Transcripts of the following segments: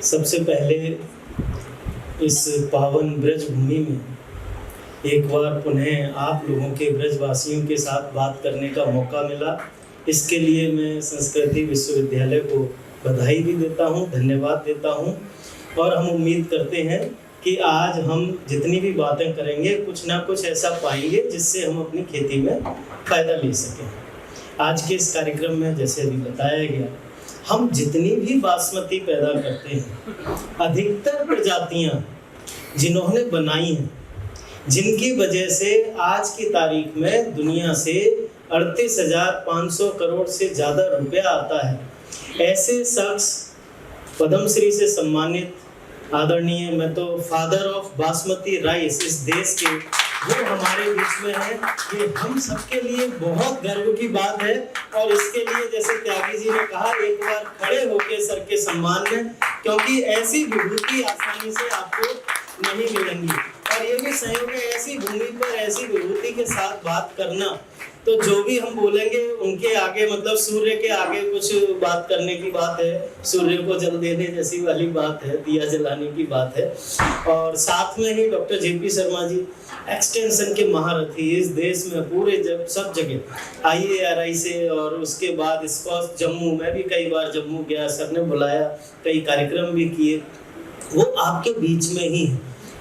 सबसे पहले इस पावन ब्रज भूमि में एक बार पुनः आप लोगों के ब्रजवासियों के साथ बात करने का मौका मिला। इसके लिए मैं संस्कृति विश्वविद्यालय को बधाई भी देता हूँ, धन्यवाद देता हूँ। और हम उम्मीद करते हैं कि आज हम जितनी भी बातें करेंगे कुछ ना कुछ ऐसा पाएंगे जिससे हम अपनी खेती में फ़ायदा ले सकें। आज के इस कार्यक्रम में जैसे अभी बताया गया, हम जितनी भी बासमती पैदा करते हैं, अधिकतर प्रजातियां जिन्होंने बनाई हैं, जिनकी वजह से आज की तारीख में दुनिया से 38,500 करोड़ से ज़्यादा रुपया आता है, ऐसे शख्स पद्मश्री से सम्मानित आदरणीय, मैं तो फादर ऑफ बासमती राइस इस देश के, वो हमारे बीच में है। ये हम सबके लिए बहुत गर्व की बात है। और इसके लिए जैसे त्यागी जी ने कहा, एक बार खड़े होके सर के सम्मान में, क्योंकि ऐसी विभूति आसानी से आपको नहीं मिलेंगी। और ये भी संयोग है, ऐसी भूमि पर ऐसी विभूति के साथ बात करना, तो जो भी हम बोलेंगे उनके आगे, मतलब सूर्य के आगे कुछ बात करने की बात है, सूर्य को जल देने जैसी वाली बात है, दिया जलाने की बात है। और साथ में ही doctor JP Sharma ji extension के महारथी, इस देश में पूरे सब जगह IARI से, और उसके बाद स्कॉच जम्मू, मैं भी कई बार जम्मू गया, सर ने बुलाया, कई कार्यक्रम भी किए, वो आपके बीच में ही है,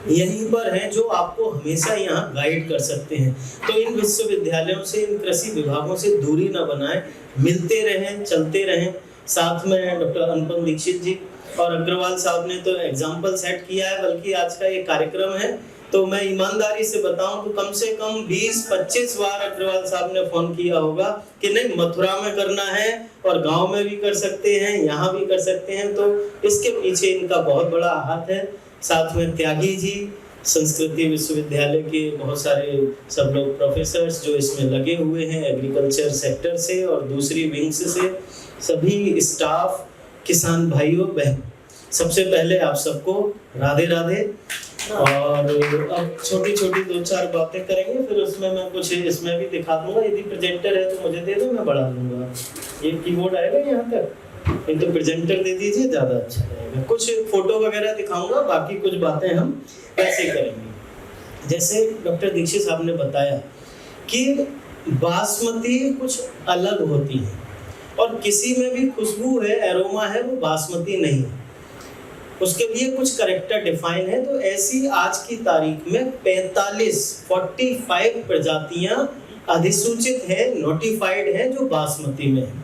यहीं पर हैं, जो आपको हमेशा यहाँ गाइड कर सकते हैं। तो इन विश्वविद्यालयों से, इन कृषि विभागों से दूरी ना बनाएं, मिलते रहें, चलते रहें। साथ में डॉक्टर अनुपम दीक्षित जी और अग्रवाल साहब ने तो एग्जाम्पल सेट किया है, बल्कि आज का ये कार्यक्रम है तो मैं ईमानदारी से बताऊं तो कम से कम 20-25 बार अग्रवाल साहब ने फोन किया होगा कि नहीं, मथुरा में करना है और गांव में भी कर सकते हैं, यहाँ भी कर सकते हैं। तो इसके पीछे इनका बहुत बड़ा हाथ है। साथ में त्यागी जी, संस्कृति विश्वविद्यालय के बहुत सारे सब लोग प्रोफेसर्स जो इसमें लगे हुए हैं, एग्रीकल्चर सेक्टर से और दूसरी विंग्स से, सभी स्टाफ, किसान भाइयों बहन, सबसे पहले आप सबको राधे राधे। और अब छोटी छोटी 2-4 बातें करेंगे, फिर उसमें मैं कुछ इसमें भी दिखा दूंगा। यदि प्रेजेंटर है तो मुझे दे दो, मैं बढ़ा दूंगा। ये कीबोर्ड आएगा यहाँ तक, एक तो प्रेजेंटर दे दीजिए, ज़्यादा अच्छा रहेगा। कुछ फोटो वगैरह दिखाऊंगा, बाकी कुछ बातें हम ऐसे करेंगे। जैसे डॉक्टर दीक्षित साहब ने बताया कि बासमती कुछ अलग होती है, और किसी में भी खुशबू है, एरोमा है, वो बासमती नहीं है, उसके लिए कुछ करेक्टर डिफाइन है। तो ऐसी आज की तारीख में 45 प्रजातियां अधिसूचित है, नोटिफाइड है, जो बासमती में है।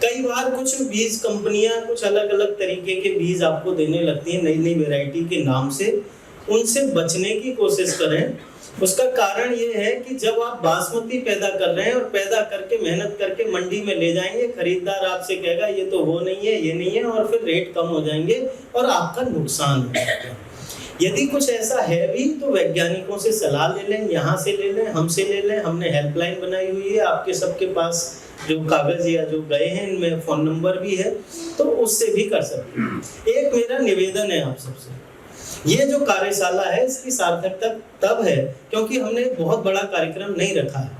कई बार कुछ बीज कंपनियां कुछ अलग अलग तरीके के बीज आपको देने लगती हैं, नई नई वैरायटी के नाम से, उनसे बचने की कोशिश करें। उसका कारण ये है कि जब आप बासमती पैदा कर रहे हैं और पैदा करके मेहनत करके मंडी में ले जाएंगे, खरीदार आपसे कहेगा ये तो वो नहीं है, ये नहीं है, और फिर रेट कम हो जाएंगे और आपका नुकसान हो जाएगा। यदि कुछ ऐसा है भी तो वैज्ञानिकों से सलाह ले लें, यहाँ से ले लें, हमसे ले लें। हमने हेल्पलाइन बनाई हुई है, आपके सबके पास जो कागज या जो गए हैं इनमें फ़ोन नंबर भी है, तो उससे भी कर सकते हैं। एक मेरा निवेदन है आप सबसे, ये जो कार्यशाला है इसकी सार्थकता तब है क्योंकि हमने बहुत बड़ा कार्यक्रम नहीं रखा है।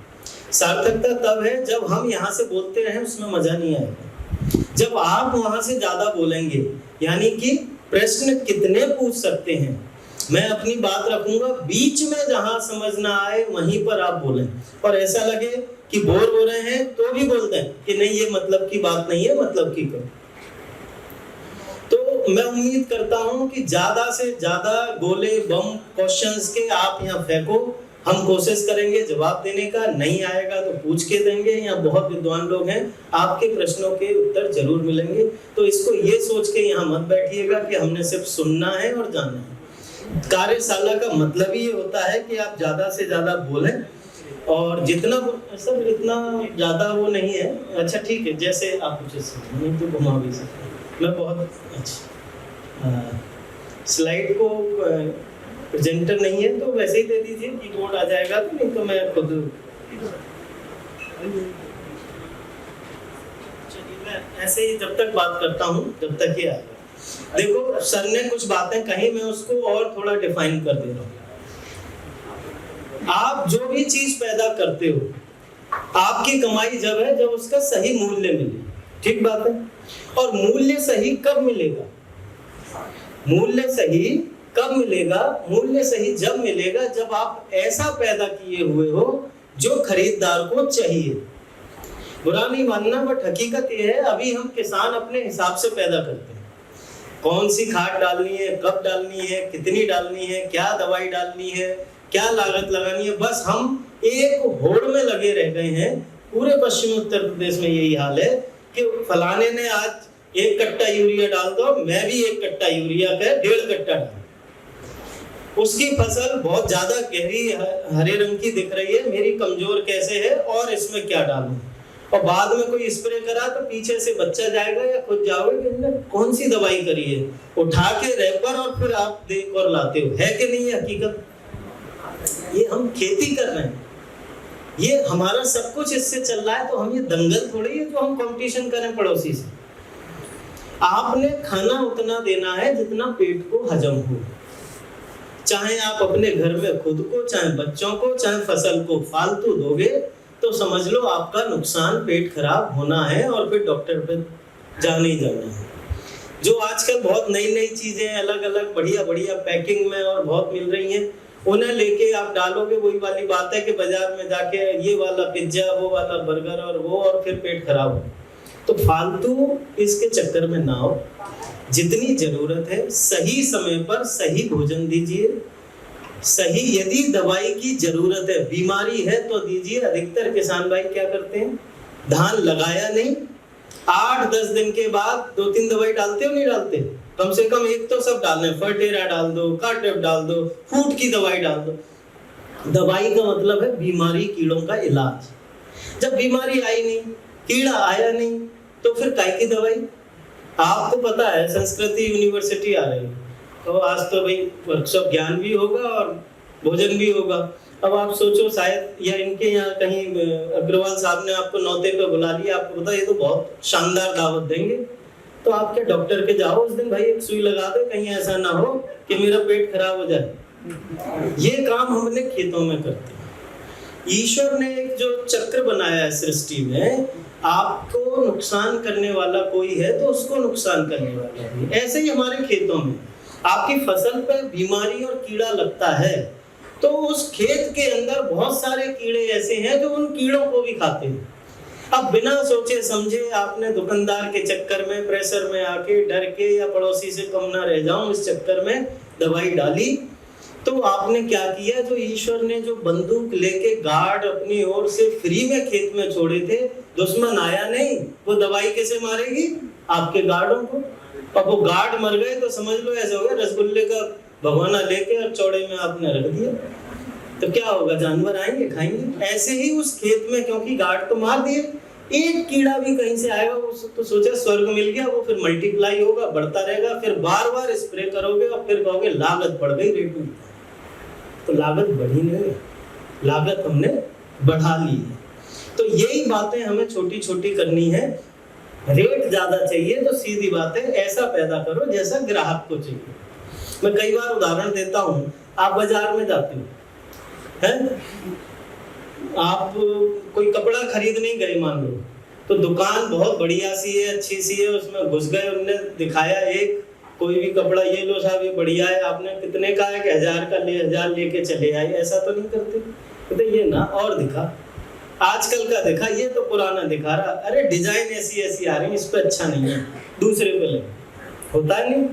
सार्थकता तब है जब हम यहाँ से बोलते रहें, उसमें मजा नहीं आएगा। जब आप वहाँ से ज्यादा बोलेंगे, यानी कि प्रश्न कितने पूछ सकते हैं, मैं अपनी बात रखूंगा, बीच में जहाँ समझ ना आए वहीं पर आप बोलें, और ऐसा लगे कि बोर हो रहे हैं तो भी बोलते हैं कि नहीं ये मतलब की बात नहीं है, मतलब की करो। तो मैं उम्मीद करता हूं कि ज्यादा से ज्यादा गोले बम क्वेश्चंस के आप यहाँ फेंको, हम कोशिश करेंगे जवाब देने का। नहीं आएगा तो पूछ के देंगे, यहाँ बहुत विद्वान लोग हैं, आपके प्रश्नों के उत्तर जरूर मिलेंगे। तो इसको ये सोच के यहाँ मत बैठिएगा कि हमने सिर्फ सुनना है और जानना है। कार्यशाला का मतलब ही ये होता है कि आप ज्यादा से ज्यादा बोलें, और जितना सब इतना ज्यादा वो नहीं है। अच्छा ठीक है, जैसे आप कुछ नहीं तो घुमा भी सकते, मैं बहुत अच्छा स्लाइड को प्रेजेंटर नहीं है तो वैसे ही दे दीजिए, कीबोर्ड आ जाएगा, तो नहीं तो मैं खुद। चलिए मैं ऐसे ही जब तक बात करता हूँ जब तक ही आएगा। देखो सर ने कुछ बातें कही, मैं उसको और थोड़ा डिफाइन कर दे रहा हूँ। आप जो भी चीज पैदा करते हो, आपकी कमाई जब है जब उसका सही मूल्य मिले, ठीक बात है। और मूल्य सही कब मिलेगा? मूल्य सही कब मिलेगा? मूल्य सही जब मिलेगा जब आप ऐसा पैदा किए हुए हो जो खरीदार को चाहिए। बुरा नहीं मानना, बट हकीकत ये है अभी हम किसान अपने हिसाब से पैदा करते हैं। कौन सी खाद डालनी है, कब डालनी है, कितनी डालनी है, क्या दवाई डालनी है, क्या लागत लगानी है, बस हम एक होड़ में लगे रह गए हैं। पूरे पश्चिमी उत्तर प्रदेश में यही हाल है कि फलाने ने आज 1 कट्टा यूरिया डाल दो, मैं भी 1 कट्टा यूरिया का 1.5 कट्टा डाल, उसकी फसल बहुत ज्यादा गहरी हरे रंग की दिख रही है, मेरी कमजोर कैसे है और इसमें क्या डालूं। और बाद में कोई स्प्रे करा तो पीछे से बच्चा जाएगा या खुद जाओगे कि इसने कौन सी दवाई करी है, उठा के रैपर और फिर आप देख और लाते हो। है कि नहीं है हकीकत? ये हम खेती कर रहे हैं, ये हमारा सब कुछ इससे चल रहा है। तो हम ये दंगल थोड़ी है जो हम कंपटीशन करें पड़ोसी से। आपने खाना उतना देना है जितना पेट को हजम हो, चाहे आप अपने घर में खुद को, चाहे बच्चों को, चाहे फसल को फालतू दोगे तो समझ लो आपका नुकसान, पेट खराब होना है और फिर डॉक्टर पे जाना ही जाना है। जो आजकल बहुत नई नई चीजें अलग अलग बढ़िया बढ़िया पैकिंग में और बहुत मिल रही हैं, उन्हें लेके आप डालोगे, वही वाली बात है कि बाजार में जाके ये वाला पिज्जा, वो वाला बर्गर और फिर पेट खराब हो। तो फालतू इसके चक्कर में ना हो। जितनी जरूरत है सही समय पर सही भोजन दीजिए। सही, यदि दवाई की जरूरत है, बीमारी है तो दीजिए। अधिकतर किसान भाई क्या करते हैं, धान लगाया नहीं, 8-10 दिन के बाद 2-3 दवाई डालते हो, नहीं डालते? कम से कम एक तो सब डालने, फर्टेरा डाल दो, कार्टेप डाल दो, फूट की दवाई डाल दो। दवाई का मतलब है बीमारी, कीड़ों का इलाज। जब बीमारी आई नहीं, कीड़ा आया नहीं, तो फिर काय की दवाई? आपको पता है संस्कृति यूनिवर्सिटी आ रही है, तो आज तो भाई वर्कशॉप ज्ञान भी होगा और भोजन भी होगा। अब आप सोचो शायद या इनके यहाँ कहीं अग्रवाल साहब ने आपको नौते पे बुला लिया, आपको पता ये तो बहुत शानदार दावत देंगे, तो आप क्या डॉक्टर के जाओ उस दिन, भाई एक सुई लगा दे, कहीं ऐसा ना हो कि मेरा पेट खराब हो जाए। ये काम हम अपने खेतों में करते हैं। ईश्वर ने एक जो चक्र बनाया है सृष्टि में, आपको नुकसान करने वाला कोई है तो उसको नुकसान करने वाला भी। ऐसे ही हमारे खेतों में आपकी फसल पर बीमारी और कीड़ा लगता है तो उस खेत के अंदर बहुत सारे कीड़े ऐसे हैं जो उन कीड़ों को भी खाते हैं। अब बिना सोचे समझे आपने दुकानदार के चक्कर में, प्रेशर में आके, डर के या पड़ोसी से कम ना रह जाऊं इस चक्कर में दवाई डाली, तो आपने क्या किया? जो ईश्वर ने जो बंदूक लेके गार्ड अपनी ओर से फ्री में खेत में छोड़े थे, दुश्मन आया नहीं, वो दवाई कैसे मारेगी? आपके गार्डों को। अब वो गार्ड मर गए तो समझ लो ऐसा हो गया रसगुल्ले का भगवाना लेके और चौड़े में आपने रख दिया, तो क्या होगा? जानवर आएंगे, खाएंगे। ऐसे ही उस खेत में, क्योंकि गार्ड तो मार दिए, एक कीड़ा भी कहीं से आएगा, वो तो सोचा स्वर्ग मिल गया, वो फिर मल्टीप्लाई होगा, बढ़ता रहेगा, फिर बार बार स्प्रे करोगे और फिर कहोगे लागत बढ़ गई, रेट में। तो लागत बढ़ी नहीं, लागत हमने बढ़ा ली है। तो यही बातें हमें छोटी छोटी करनी है। रेट ज्यादा चाहिए तो सीधी बात है ऐसा पैदा करो जैसा ग्राहक को चाहिए। मैं कई बार उदाहरण देता हूँ, आप बाजार में जाते हो, है? आप कोई कपड़ा खरीदने गए मान लो, तो दुकान बहुत बढ़िया सी है, अच्छी सी है, उसमें घुस गए, उन्होंने दिखाया एक कोई भी कपड़ा, ये लो साहब ये बढ़िया है, आपने कितने का है कि 1000 का ले, 1000 लेके चले आए। ऐसा तो नहीं करते, कहते ये ना और दिखा, आजकल का दिखा, ये तो पुराना दिखा रहा, अरे डिजाइन ऐसी ऐसी आ रही है, इस पे अच्छा नहीं है, दूसरे पे ले। होता है नहीं?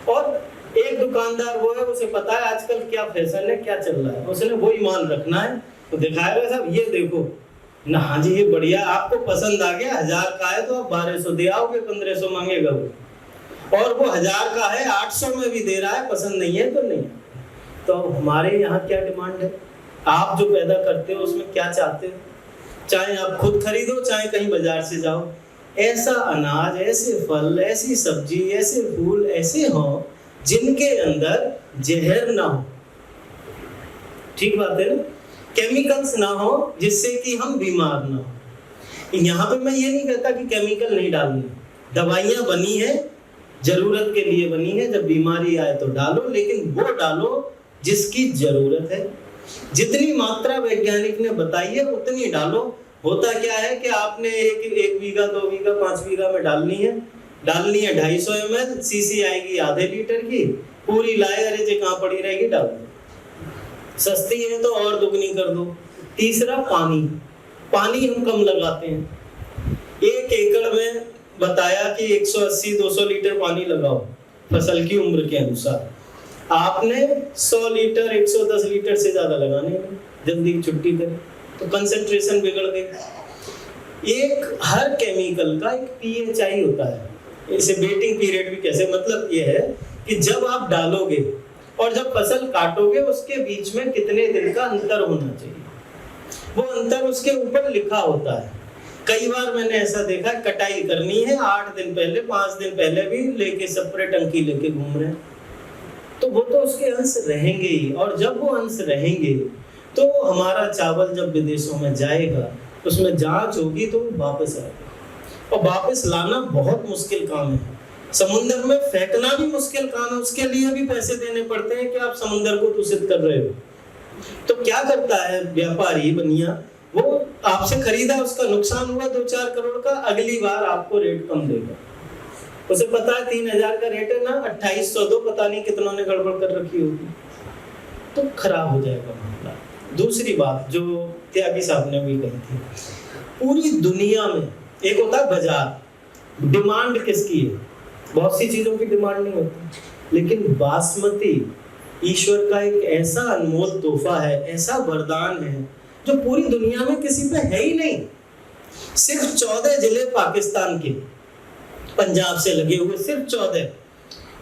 और एक दुकानदार वो है, उसे पता है आजकल क्या फैशन है, क्या चल रहा है, उसने वही माल रखना है, तो दिखाएगा साहब ये देखो ना, हाँ जी ये बढ़िया, आपको पसंद आ गया, 1000 का है तो आप 1200 दे आओगे, 1500 मांगेगा वो, और वो 1000 का है 800 में भी दे रहा है, पसंद नहीं है तो नहीं। तो हमारे यहाँ क्या डिमांड है? आप जो पैदा करते हो उसमें क्या चाहते हो? चाहे आप खुद खरीदो, चाहे कहीं बाजार से जाओ, ऐसा अनाज, ऐसे फल, ऐसी सब्जी, ऐसे फूल ऐसे हो जिनके अंदर जहर ना हो। ठीक बात है ना? केमिकल्स ना हो जिससे कि हम बीमार ना हो। यहाँ पे मैं ये नहीं कहता कि केमिकल नहीं डालने, दवाइयाँ बनी है, जरूरत के लिए बनी है, जब बीमारी आए तो डालो, लेकिन वो डालो जिसकी जरूरत है। जितनी मात्रा वैज्ञानिक ने बताई है उतनी डालो। होता क्या है कि आपने एक बीघा, 2 बीघा, 5 बीघा में डालनी है, डालनी है 250 ml, सीसी आएगी आधे लीटर की, पूरी लाए, अरे जे कहाँ पड़ी रहेगी डाल दो। सस्ती है तो और दुगनी कर दो। तीसरा पानी, पानी हम कम लगाते हैं। 1 एकड़ में बताया कि 180-200 लीटर पानी लगाओ फसल की उम्र के अनुसार। आपने 100 लीटर 110 लीटर से ज्यादा लगाने हैं, जल्दी छुट्टी करें तो कंसंट्रेशन बिगड़ गई। एक हर केमिकल का एक पीएचआई होता है, इसे वेटिंग पीरियड भी कैसे, मतलब ये है कि जब आप डालोगे और जब फसल काटोगे उसके बीच में कितने दिन का अंतर होना चाहिए, वो अंतर उसके ऊपर लिखा होता है। कई बार मैंने ऐसा देखा, कटाई करनी है 8 दिन पहले 5 दिन पहले भी लेके स्प्रे टंकी लेके घूम रहे हैं, तो वो तो उसके अंश रहेंगे ही, और जब वो अंश रहेंगे तो हमारा चावल जब विदेशों में जाएगा उसमें जांच होगी तो वापस आएगा, और वापस लाना बहुत मुश्किल काम है। समुद्र में फेंकना भी मुश्किल काम है, उसके लिए भी पैसे देने पड़ते हैं कि आप समुद्र को दूषित कर रहे हो। तो क्या करता है व्यापारी बनिया, वो आपसे खरीदा, उसका नुकसान हुआ 2-4 करोड़ का, अगली बार आपको रेट कम देगा। उसे पता है 3000 का रेट है ना, 2800 दो, पता नहीं कितनों ने गड़बड़ कर रखी होगी, तो खराब हो जाएगा मामला। दूसरी बात जो त्यागी साहब ने भी कही थी, पूरी दुनिया में एक होता है बाजार, डिमांड किसकी है, बहुत सी चीजों की डिमांड नहीं होती, लेकिन बासमती ईश्वर का एक ऐसा अनमोल तोहफा है, ऐसा वरदान है जो पूरी दुनिया में किसी पे है ही नहीं। सिर्फ 14 जिले पाकिस्तान के पंजाब से लगे हुए, सिर्फ 14,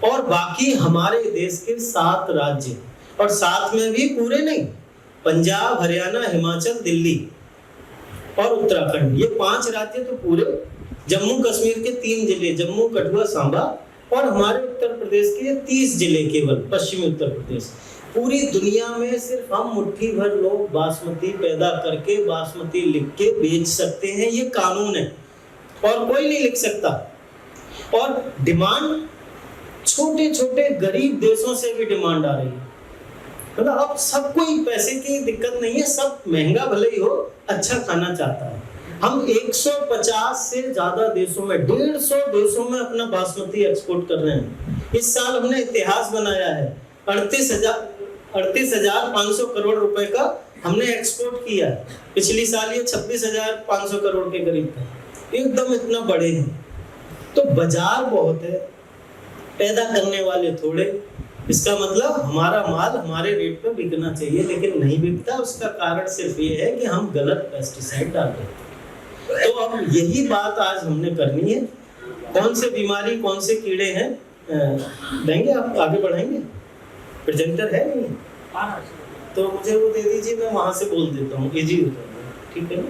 और बाकी हमारे देश के 7 राज्य, और साथ में भी पूरे नहीं, पंजाब, हरियाणा, हिमाचल, दिल्ली और उत्तराखंड, ये 5 राज्य तो पूरे, जम्मू कश्मीर के 3 जिले, जम्मू, कठुआ, सांबा, और हमारे उत्तर प्रदेश के 30 जिले केवल, पश्चिमी उत्तर प्रदेश। पूरी दुनिया में सिर्फ हम मुट्ठी भर लोग बासमती पैदा करके बासमती लिख के बेच सकते हैं, ये कानून है, और कोई नहीं लिख सकता। और डिमांड छोटे छोटे गरीब देशों से भी डिमांड आ रही है, मतलब अब सबको ही पैसे की दिक्कत नहीं है, सब महंगा भले ही हो अच्छा खाना चाहता है। हम 150 से ज्यादा देशों में, 150 देशों में अपना बासमती एक्सपोर्ट कर रहे हैं। इस साल हमने इतिहास बनाया है, 38,500 करोड़ रुपए का हमने एक्सपोर्ट किया है। पिछली साल ये 26,500 करोड़ के करीब था, एकदम इतना बड़े हैं। तो बाजार बहुत है, पैदा करने वाले थोड़े, इसका मतलब हमारा माल हमारे रेट पे बिकना चाहिए, लेकिन नहीं बिकता। उसका कारण सिर्फ ये है कि हम गलत पेस्टिसाइड डाल रहे हैं। तो अब यही बात आज हमने करनी है, कौन से बीमारी, कौन से कीड़े हैं, देंगे आप, आगे बढ़ाएंगे, प्रेजेंटर है नहीं, तो मुझे वो दे दीजिए, मैं वहां से बोल देता हूँ, इजी हो जाएगा, ठीक है ना।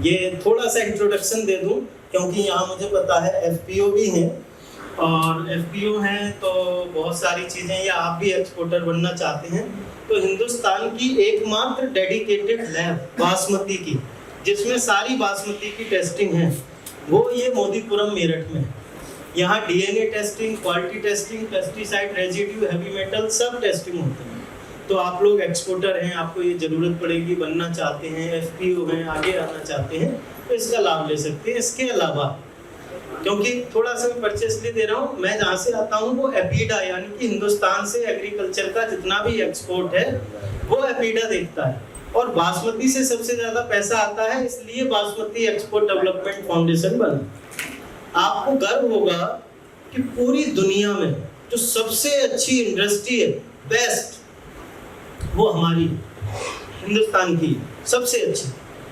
ये थोड़ा सा इंट्रोडक्शन दे दूं, क्योंकि यहाँ मुझे पता है एफपीओ भी हैं, और एफपीओ हैं तो बहुत सारी चीज़ें, या आप भी एक्सपोर्टर बनना चाहते हैं, तो हिंदुस्तान की एकमात्र डेडिकेटेड लैब बासमती की, जिसमें सारी बासमती की टेस्टिंग है, वो ये मोदीपुरम मेरठ में। यहाँ DNA testing, quality testing, pesticide residue, heavy metal, सब टेस्टिंग होते हैं। तो आप लोग एक्सपोर्टर हैं, आपको ये ज़रूरत पड़ेगी, बनना चाहते हैं, एफपीओ हैं, आगे आना चाहते हैं, तो इसका लाभ ले सकते हैं। इसके अलावा, क्योंकि थोड़ा सा मैं परचेस ले दे रहा हूँ, मैं जहाँ से आता हूँ वो एपीडा, यानी कि हिंदुस्तान से एग्रीकल्चर का जितना भी एक्सपोर्ट है वो एपीडा देखता है, और बासमती से सबसे ज़्यादा पैसा आता है, इसलिए बासमती एक्सपोर्ट डेवलपमेंट फाउंडेशन बना। आपको गर्व होगा कि पूरी दुनिया में जो सबसे अच्छी इंडस्ट्री है, बेस्ट, वो हमारी हिंदुस्तान की सबसे अच्छी।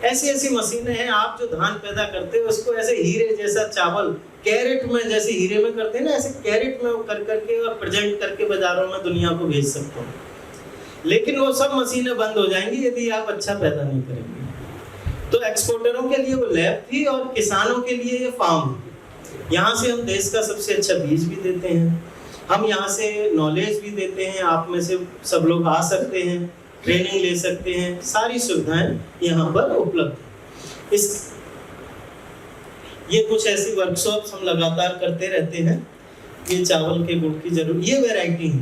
ऐसी ऐसी मशीनें हैं, आप जो धान पैदा करते हो उसको ऐसे हीरे जैसा चावल कैरेट में, जैसे हीरे में करते हैं ना, ऐसे कैरेट में कर करके और प्रेजेंट करके बाजारों में दुनिया को भेज सकते हो। लेकिन वो सब मशीनें बंद हो जाएंगी यदि आप अच्छा पैदा नहीं करेंगे। तो एक्सपोर्टरों के लिए वो लैब थी, और किसानों के लिए ये फार्म। यहाँ से हम देश का सबसे अच्छा बीज भी देते हैं, हम यहाँ से नॉलेज भी देते हैं, आप में से सब लोग आ सकते हैं, ट्रेनिंग ले सकते हैं, सारी सुविधाएं यहाँ पर उपलब्ध है। ये कुछ ऐसी वर्कशॉप्स हम लगातार करते रहते हैं। ये चावल के गुड़ की जरूर, ये वैरायटी है।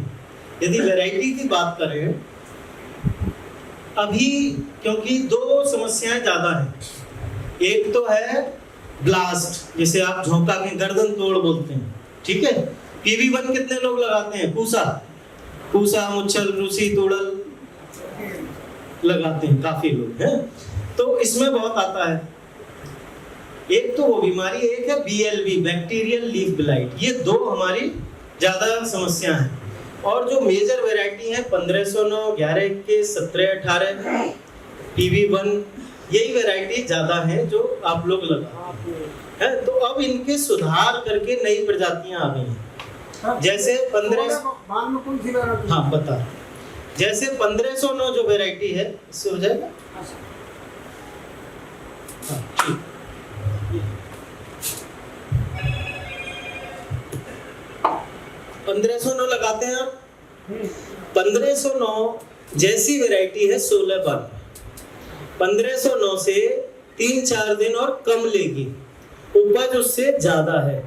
यदि वैरायटी की बात करें अभी क्योंकि दो समस्याएं ज्यादा हैं। एक तो है ब्लास्ट, जिसे आप झोंका के गर्दन तोड़ बोलते हैं, ठीक है। PV1 कितने लोग लगाते हैं? पूसा मुच्छल रूसी तोड़ल लगाते हैं काफी लोग हैं, तो इसमें बहुत आता है। एक तो वो बीमारी, एक है BLB, बैक्टीरियल लीफ ब्लाइट। ये दो हमारी ज्यादा समस्या है। और जो मेजर वैरायटी है 1509, 1121, 1718, PV1, यही वैरायटी ज्यादा है जो आप लोग लगाते हैं। तो अब इनके सुधार करके नई प्रजातियां आ गई हैं। जैसे 15, हाँ बता, जैसे 1509 जो वैरायटी है, इससे हो जाएगा। हाँ, ठीक। 1509 लगाते हैं आप। 1509 जैसी वैरायटी है 1612। 1509 से 3-4 दिन और कम लेगी, उपज उससे ज्यादा है,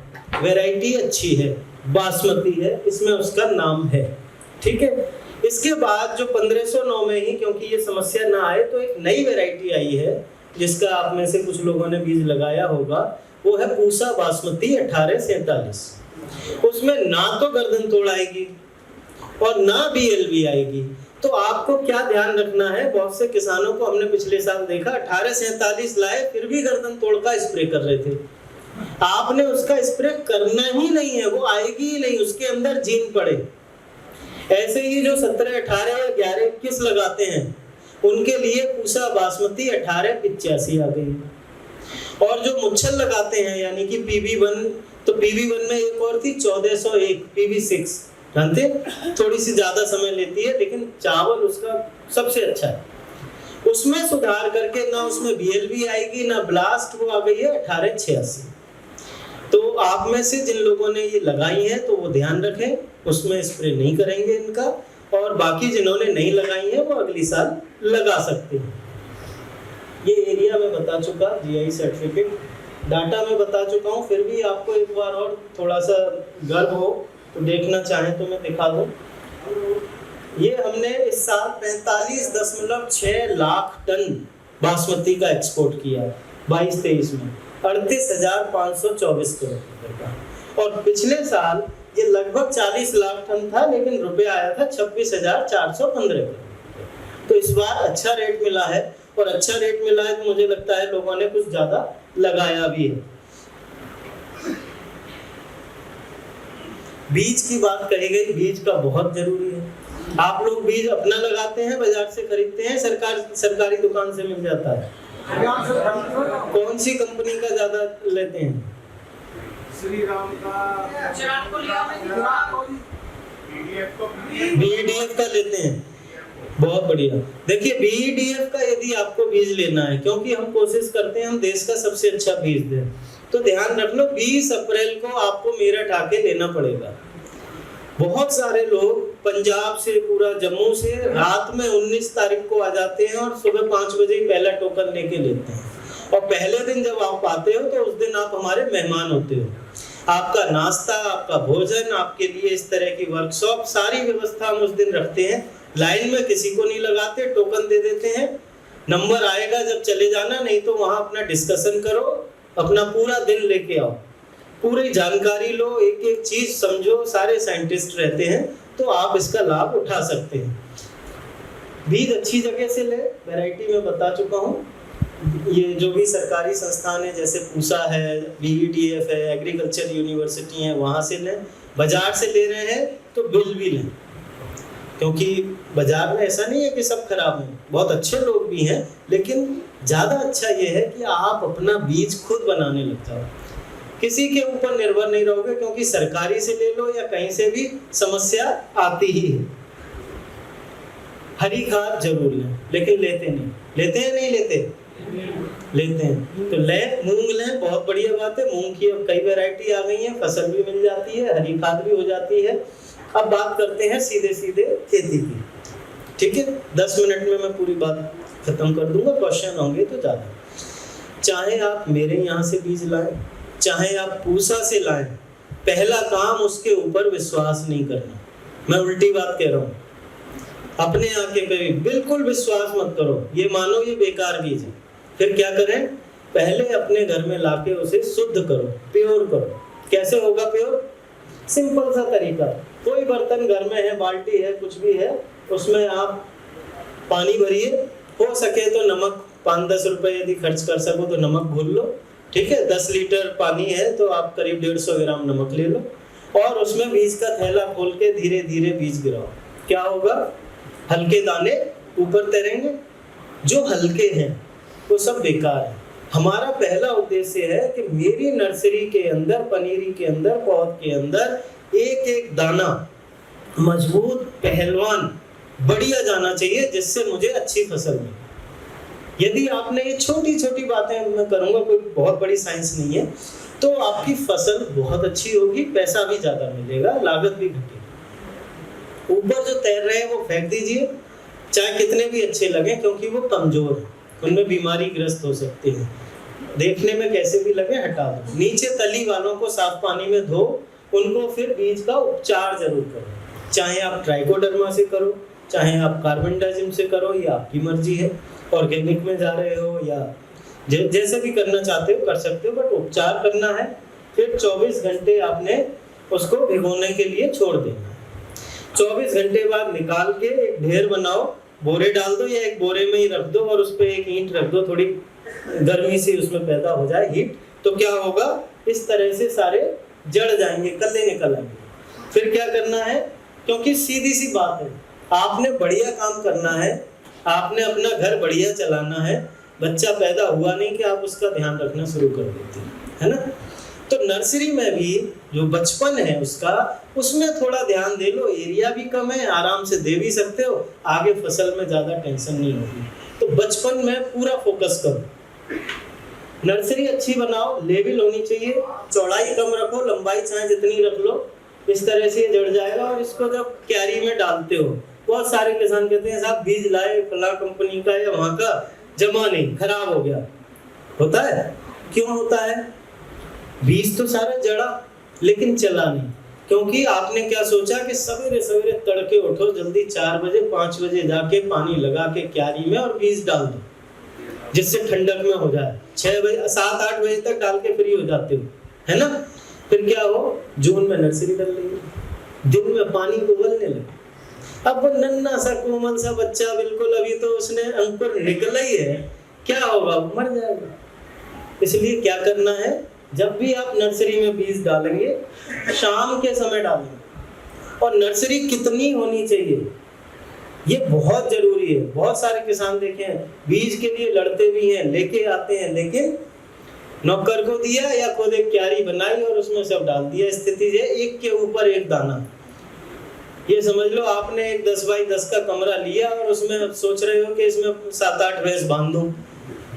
वैरायटी अच्छी है, बासमती है, इसमें उसका नाम है, ठीक है। इसके बाद जो 1509 में ही, क्योंकि ये समस्या ना आए, तो एक नई वैरायटी आई है जिसका आप में से कुछ लोगों ने बीज लगाया होगा, वो है पूसा बासमती 1847। उसमें ना तो गर्दन तोड़ आएगी और ना BLB आएगी। तो आपको क्या ध्यान रखना है, बहुत से किसानों को हमने पिछले साल देखा 1847 लाए फिर भी गर्दन तोड़ का स्प्रे कर रहे थे। आपने उसका स्प्रे करना ही नहीं है, वो आएगी ही नहीं, उसके अंदर जीन पड़े। ऐसे ही जो 1718 या 1121 लगाते हैं, उनके लिए पूसा बासमती 1885 आ गई। और जो मुच्छल लगाते हैं यानी कि PV1, तो PV1 में एक और थी 1401, PV6, जानते हैं, थोड़ी सी ज्यादा समय लेती है लेकिन चावल उसका सबसे अच्छा है। उसमें सुधार करके ना उसमें BLB आएगी ना ब्लास्ट, वो आ गई है 1886। तो आप में से जिन लोगों ने ये लगाई है तो वो ध्यान रखें, उसमें स्प्रे नहीं करेंगे इनका। और बाकी जिन्होंने नहीं लगाई है वो अगली साल लगा सकते हैं। ये एरिया में बता चुका, GI सर्टिफिकेट, डाटा में बता चुका हूँ, फिर भी आपको एक बार और थोड़ा सा गर्व हो तो देखना चाहें तो मैं दिखा दूँ। ये हमने इस साल 45.6 लाख टन बासमती का एक्सपोर्ट किया है 22-23 में, 38,524 करोड़ रुपए का। और पिछले साल ये लगभग 40 लाख टन था, लेकिन रुपया आया था 26,415 करोड़। तो इस बार अच्छा रेट मिला है, और अच्छा रेट मिला है तो मुझे लगता है लोगों ने कुछ ज्यादा लगाया भी है। बीज की बात कही गई, बीज का बहुत जरूरी है। आप लोग बीज अपना लगाते हैं, बाजार से खरीदते हैं, सरकारी दुकान से मिल जाता है? कौन सी कंपनी का ज्यादा लेते हैं? श्री राम का, BEDF का लेते हैं, बहुत बढ़िया। देखिए BEDF का यदि आपको बीज लेना है, क्योंकि हम कोशिश करते हैं हम देश का सबसे अच्छा बीज दें, तो ध्यान रख लो 20 अप्रैल को आपको मेरठ आके लेना पड़ेगा। बहुत सारे लोग पंजाब से, पूरा जम्मू से रात में 19 तारीख को आ जाते हैं और सुबह 5 बजे ही पहला टोकन लेके लेते हैं। और पहले दिन जब आप आते हो तो उस दिन आप हमारे मेहमान होते हो। आपका नाश्ता, आपका भोजन, आपके लिए इस तरह की वर्कशॉप, सारी व्यवस्था हम उस दिन रखते हैं। लाइन में किसी को नहीं लगाते, टोकन दे देते हैं, नंबर आएगा जब चले जाना, नहीं तो वहां अपना डिस्कशन करो, अपना पूरा दिन लेके आओ, पूरी जानकारी लो, एक एक चीज समझो, सारे साइंटिस्ट रहते हैं, तो आप इसका लाभ उठा सकते हैं। बीज अच्छी जगह से ले, वैरायटी में बता चुका हूँ। ये जो भी सरकारी संस्थान है जैसे पूसा है, BEDF है, एग्रीकल्चर यूनिवर्सिटी है, वहाँ से लें। बाजार से ले रहे हैं तो बिल भी लें, क्योंकि बाजार में ऐसा नहीं है कि सब खराब हैं, बहुत अच्छे लोग भी हैं, लेकिन ज़्यादा अच्छा ये है कि आप अपना बीज खुद बनाने लग जाओ, किसी के ऊपर निर्भर नहीं रहोगे, क्योंकि सरकारी से ले लो या कहीं से भी समस्या आती ही है। हरी खाद जरूर लें, लेकिन लेते नहीं, लेते हैं नहीं लेते, लेते हैं तो लें। मूंग लें, बहुत बढ़िया बात है, मूंग की अब कई वैरायटी आ गई है, फसल भी मिल जाती है, हरी खाद भी हो जाती है। अब बात करते हैं सीधे सीधे खेती की, ठीक है। 10 मिनट में मैं पूरी बात खत्म कर दूंगा, क्वेश्चन होंगे तो ज़्यादा। चाहे आप मेरे यहाँ से बीज लाएं, चाहे आप पूसा से लाएं, पहला काम उसके ऊपर विश्वास नहीं करना। मैं उल्टी बात कह रहा हूँ, अपने आंखें पे भी बिल्कुल विश्वास मत करो, ये मानो ये बेकार बीज है। फिर क्या करें, पहले अपने घर में लाके उसे शुद्ध करो, प्योर करो। कैसे होगा प्योर? सिंपल सा तरीका, कोई बर्तन घर में है, बाल्टी है, कुछ भी है, उसमें आप पानी भरिए, हो सके तो नमक 5-10 रुपए यदि खर्च कर सको तो नमक घोल लो, ठीक है। 10 लीटर पानी है तो आप करीब 150 ग्राम नमक ले लो और उसमें बीज का थैला खोल के धीरे धीरे बीज गिराओ। क्या होगा? हल्के दाने ऊपर तैरेंगे, जो हल्के हैं वो सब बेकार है। हमारा पहला उद्देश्य है कि मेरी नर्सरी के अंदर, पनीरी के अंदर, पौध के अंदर एक एक दाना मजबूत, पहलवान, बढ़िया जाना चाहिए, जिससे मुझे अच्छी फसल मिले। यदि आपने ये छोटी छोटी बातें मैं करूंगा, कोई बहुत बड़ी साइंस नहीं है, तो आपकी फसल बहुत अच्छी होगी, पैसा भी ज्यादा मिलेगा, लागत भी घटेगी। ऊपर जो तैर रहे हैं वो फेंक दीजिए, चाहे कितने भी अच्छे लगे, क्योंकि वो कमजोर है, उनमें बीमारी ग्रस्त हो सकती है, देखने में कैसे भी लगे हटा दो। नीचे तली वालों को साफ पानी में धो, उनको फिर बीज का उपचार जरूर करो, चाहे आप ट्राइकोडर्मा से करो, चाहे आप कार्बेंडाजिम से करो, ये आपकी मर्जी है। ऑर्गेनिक में जा रहे हो या जैसे भी करना चाहते हो कर सकते हो, बट उपचार करना है। फिर 24 घंटे आपने उसको भिगोने के लिए छोड़ देना है। 24 घंटे बाद निकाल के एक ढेर बनाओ, बोरे डाल दो या एक बोरे में ही रख दो और उस पर एक ईंट रख दो, थोड़ी गर्मी से उसमें पैदा हो जाए हीट, तो क्या होगा, इस तरह से सारे जड़ जाएंगे, कल्ले निकल आएंगे। फिर क्या करना है, क्योंकि सीधी सी बात है, आपने बढ़िया काम करना है, आपने अपना घर बढ़िया चलाना है। बच्चा पैदा हुआ नहीं कि आप उसका ध्यान रखना शुरू कर देते हैं, है ना। तो नर्सरी में भी जो बचपन है उसका, उसमें थोड़ा ध्यान दे लो। एरिया भी कम है, आराम से दे भी सकते हो, आगे फसल में ज्यादा टेंशन नहीं होगी। तो बचपन में पूरा फोकस करो, नर्सरी अच्छी बनाओ, लेवल होनी चाहिए, चौड़ाई कम रखो, लंबाई चाहे जितनी रख लो, इस तरह से ये जड़ जाएगा। और इसको जब क्यारी में डालते हो, बहुत सारे किसान कहते हैं साहब बीज लाए फला कंपनी का या वहां का, जमा नहीं, खराब हो गया। होता है, क्यों होता है? बीज तो सारा जड़ा लेकिन चला नहीं, क्योंकि आपने क्या सोचा कि सवेरे सवेरे तड़के उठो, जल्दी 4 बजे 5 बजे जाके पानी लगा के क्यारी में और बीज डाल दो, जिससे ठंडक में हो जाए। 6 बजे 7-8 बजे तक डाल के फ्री हो जाते हो, है ना। फिर क्या हो, जून में नर्सरी डल रही है, दिन में पानी उबलने लगे। अब नन्ना सा कोमल सा बच्चा, बिल्कुल अभी तो उसने अंकुर निकला ही है, क्या होगा, मर जाएगा। इसलिए क्या करना है, जब भी आप नर्सरी में बीज डालेंगे शाम के समय डालेंगे। और नर्सरी कितनी होनी चाहिए ये बहुत जरूरी है। बहुत सारे किसान देखे हैं बीज के लिए लड़ते भी हैं, लेके आते हैं, लेकिन नौकर को दिया या खुद एक क्यारी बनाई और उसमें सब डाल दिया। स्थिति है एक के ऊपर एक दाना। ये समझ लो आपने एक 10 बाई 10 का कमरा लिया और उसमें सोच रहे हो कि इसमें 7-8 भैंस बांध दूं,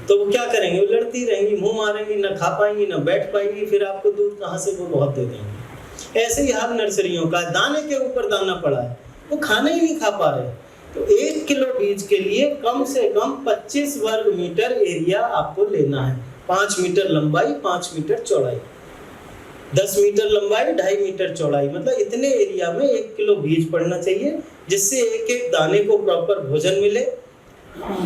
तो वो क्या करेंगे, वो लड़ती रहेंगी, मुंह मारेंगी, ना खा पाएंगी ना बैठ पाएंगी, फिर आपको दूध कहाँ से वो बहुत दे देंगे। ऐसे ही हाल नर्सरियों का, दाने के ऊपर दाना पड़ा है, वो खाना ही नहीं खा पा रहे। तो 1 किलो बीज के लिए कम से कम 25 वर्ग मीटर एरिया आपको लेना है। 5 मीटर लंबाई, 5 मीटर चौड़ाई, 10 मीटर लंबाई, 2.5 मीटर चौड़ाई, मतलब इतने एरिया में 1 किलो बीज पड़ना चाहिए, जिससे एक एक दाने को प्रॉपर भोजन मिले,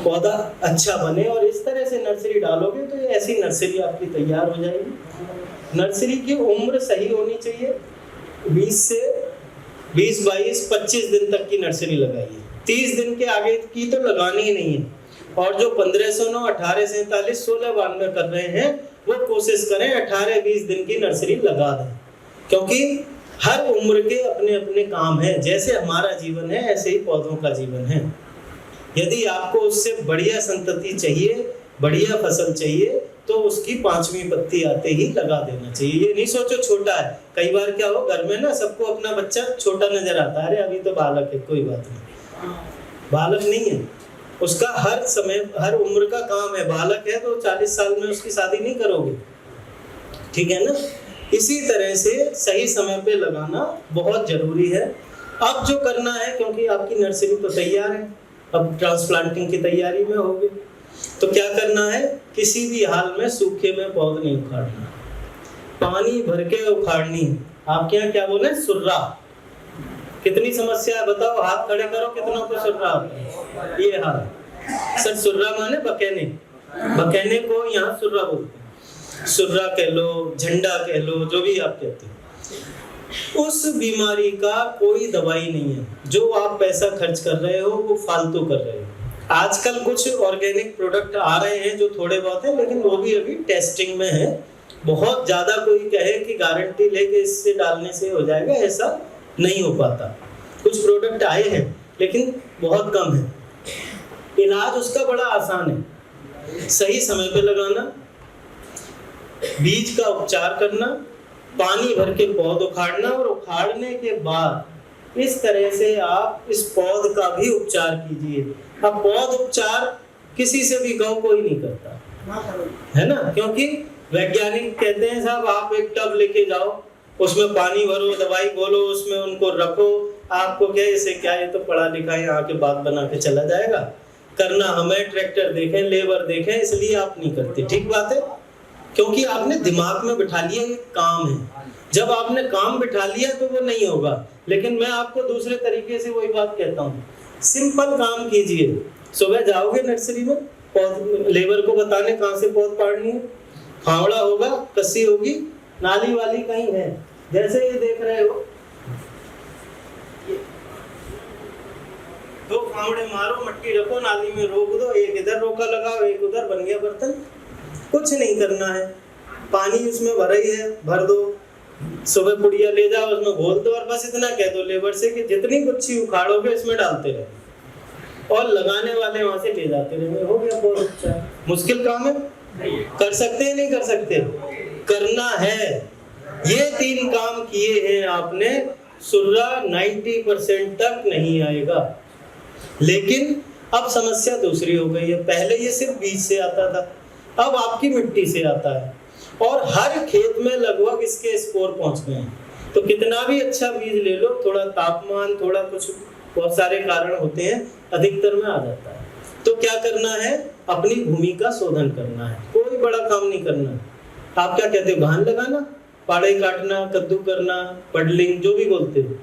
पौधा अच्छा बने। और इस तरह से नर्सरी डालोगे तो ऐसी नर्सरी आपकी तैयार हो जाएगी। नर्सरी की उम्र सही होनी चाहिए, 20 से 20, 22, 25 दिन तक की नर्सरी लगाइए। 30 दिन के आगे की तो लगानी ही नहीं है। और जो 1509, 1847, 1692 कर रहे हैं, वो कोशिश करें 18-20 दिन की नर्सरी लगा दें, क्योंकि हर उम्र के अपने अपने काम हैं। जैसे हमारा जीवन है ऐसे ही पौधों का जीवन है। यदि आपको उससे बढ़िया संतति चाहिए, बढ़िया फसल चाहिए, तो उसकी 5वीं पत्ती आते ही लगा देना चाहिए। ये नहीं सोचो छोटा है। कई बार क्या हो, घर में ना सबको अपना बच्चा छोटा नजर आता है, अरे अभी तो बालक है, कोई बात नहीं, बालक नहीं है, उसका हर समय हर उम्र का काम है। बालक है तो 40 साल में उसकी शादी नहीं करोगे, ठीक है ना। इसी तरह से सही समय पे लगाना बहुत जरूरी है। अब जो करना है, क्योंकि आपकी नर्सरी तो तैयार है, अब ट्रांसप्लांटिंग की तैयारी में होगी, तो क्या करना है, किसी भी हाल में सूखे में पौध नहीं उखाड़ना, पानी भर के उखाड़नी। आपके यहाँ क्या बोले, सुर्रा, कितनी समस्या है बताओ, हाथ खड़े करो, कितनों को सुर्रा होता है? ये हाल सर, सुर्रा माने बकेने, बकेने को यहाँ सुर्रा बोलते हैं। सुर्रा कह लो, झंडा कह लो, जो भी आप कहते हो। उस बीमारी का कोई दवाई नहीं है। जो आप पैसा खर्च कर रहे हो वो फालतू कर रहे हो। आजकल कुछ ऑर्गेनिक प्रोडक्ट आ रहे हैं जो थोड़े बहुत हैं, लेकिन वो भी अभी टेस्टिंग में है। बहुत ज्यादा कोई कहे कि गारंटी लेके इससे डालने से हो जाएगा, ऐसा नहीं हो पाता। कुछ प्रोडक्ट आए हैं लेकिन बहुत कम है। इलाज उसका बड़ा आसान है, सही समय पे लगाना, बीज का उपचार करना, पानी भर के पौध उखाड़ना, और उखाड़ने के बाद इस तरह से आप इस पौध का भी उपचार कीजिए। अब पौध उपचार किसी से भी गाँव कोई नहीं करता है ना, क्योंकि वैज्ञानिक कहते हैं साहब आप एक टब लेके जाओ, उसमें पानी भरो, दवाई घोलो, उसमें उनको रखो, आपको क्या इसे क्या, ये तो पढ़ा लिखा यहाँ के बात बना के चला जाएगा। करना हमें ट्रैक्टर देखें, लेबर देखें, इसलिए आप नहीं करते। ठीक बात है, क्योंकि आपने दिमाग में बिठा लिया ये काम है। जब आपने काम बिठा लिया तो वो नहीं होगा। लेकिन मैं आपको दूसरे तरीके से वही बात कहता हूँ, सिंपल काम कीजिए। सुबह जाओगे नर्सरी में, पौध लेबर को बताने कहाँ से पौध पाड़नी है, फावड़ा होगा, कस्सी होगी, नाली वाली कहीं है, जैसे ये देख रहे हो, दो फावड़े मारो, मट्टी रखो, नाली में रोक दो, एक इधर रोका लगाओ, एक उधर, बन गया बर्तन। कुछ नहीं करना है, पानी उसमें भरा ही है, भर दो, सुबह पुड़िया ले जाओ, उसमें घोल दो, और बस इतना कह दो लेबर से कि जितनी गुच्छी उखाड़ोगे इसमें डालते रहो, और लगाने वाले वहां से ले जाते रहे। हो गया बहुत अच्छा। मुश्किल काम है, कर सकते हैं नहीं कर सकते, करना है। ये 3 काम किए हैं आपने, सुर्रा 90% तक नहीं आएगा। लेकिन अब समस्या दूसरी हो गई है। पहले ये सिर्फ बीज से आता था, अब आपकी मिट्टी से आता है, और हर खेत में लगभग इसके स्पोर पहुंच गए हैं। तो कितना भी अच्छा बीज ले लो, थोड़ा तापमान, थोड़ा कुछ, बहुत सारे कारण होते हैं, अधिकतर में आ जाता है। तो क्या करना है, अपनी भूमि का शोधन करना है। कोई बड़ा काम नहीं करना है। आप क्या कहते हो, धान लगाना, पाड़े काटना, कद्दू करना, पडलिंग, जो भी बोलते हो।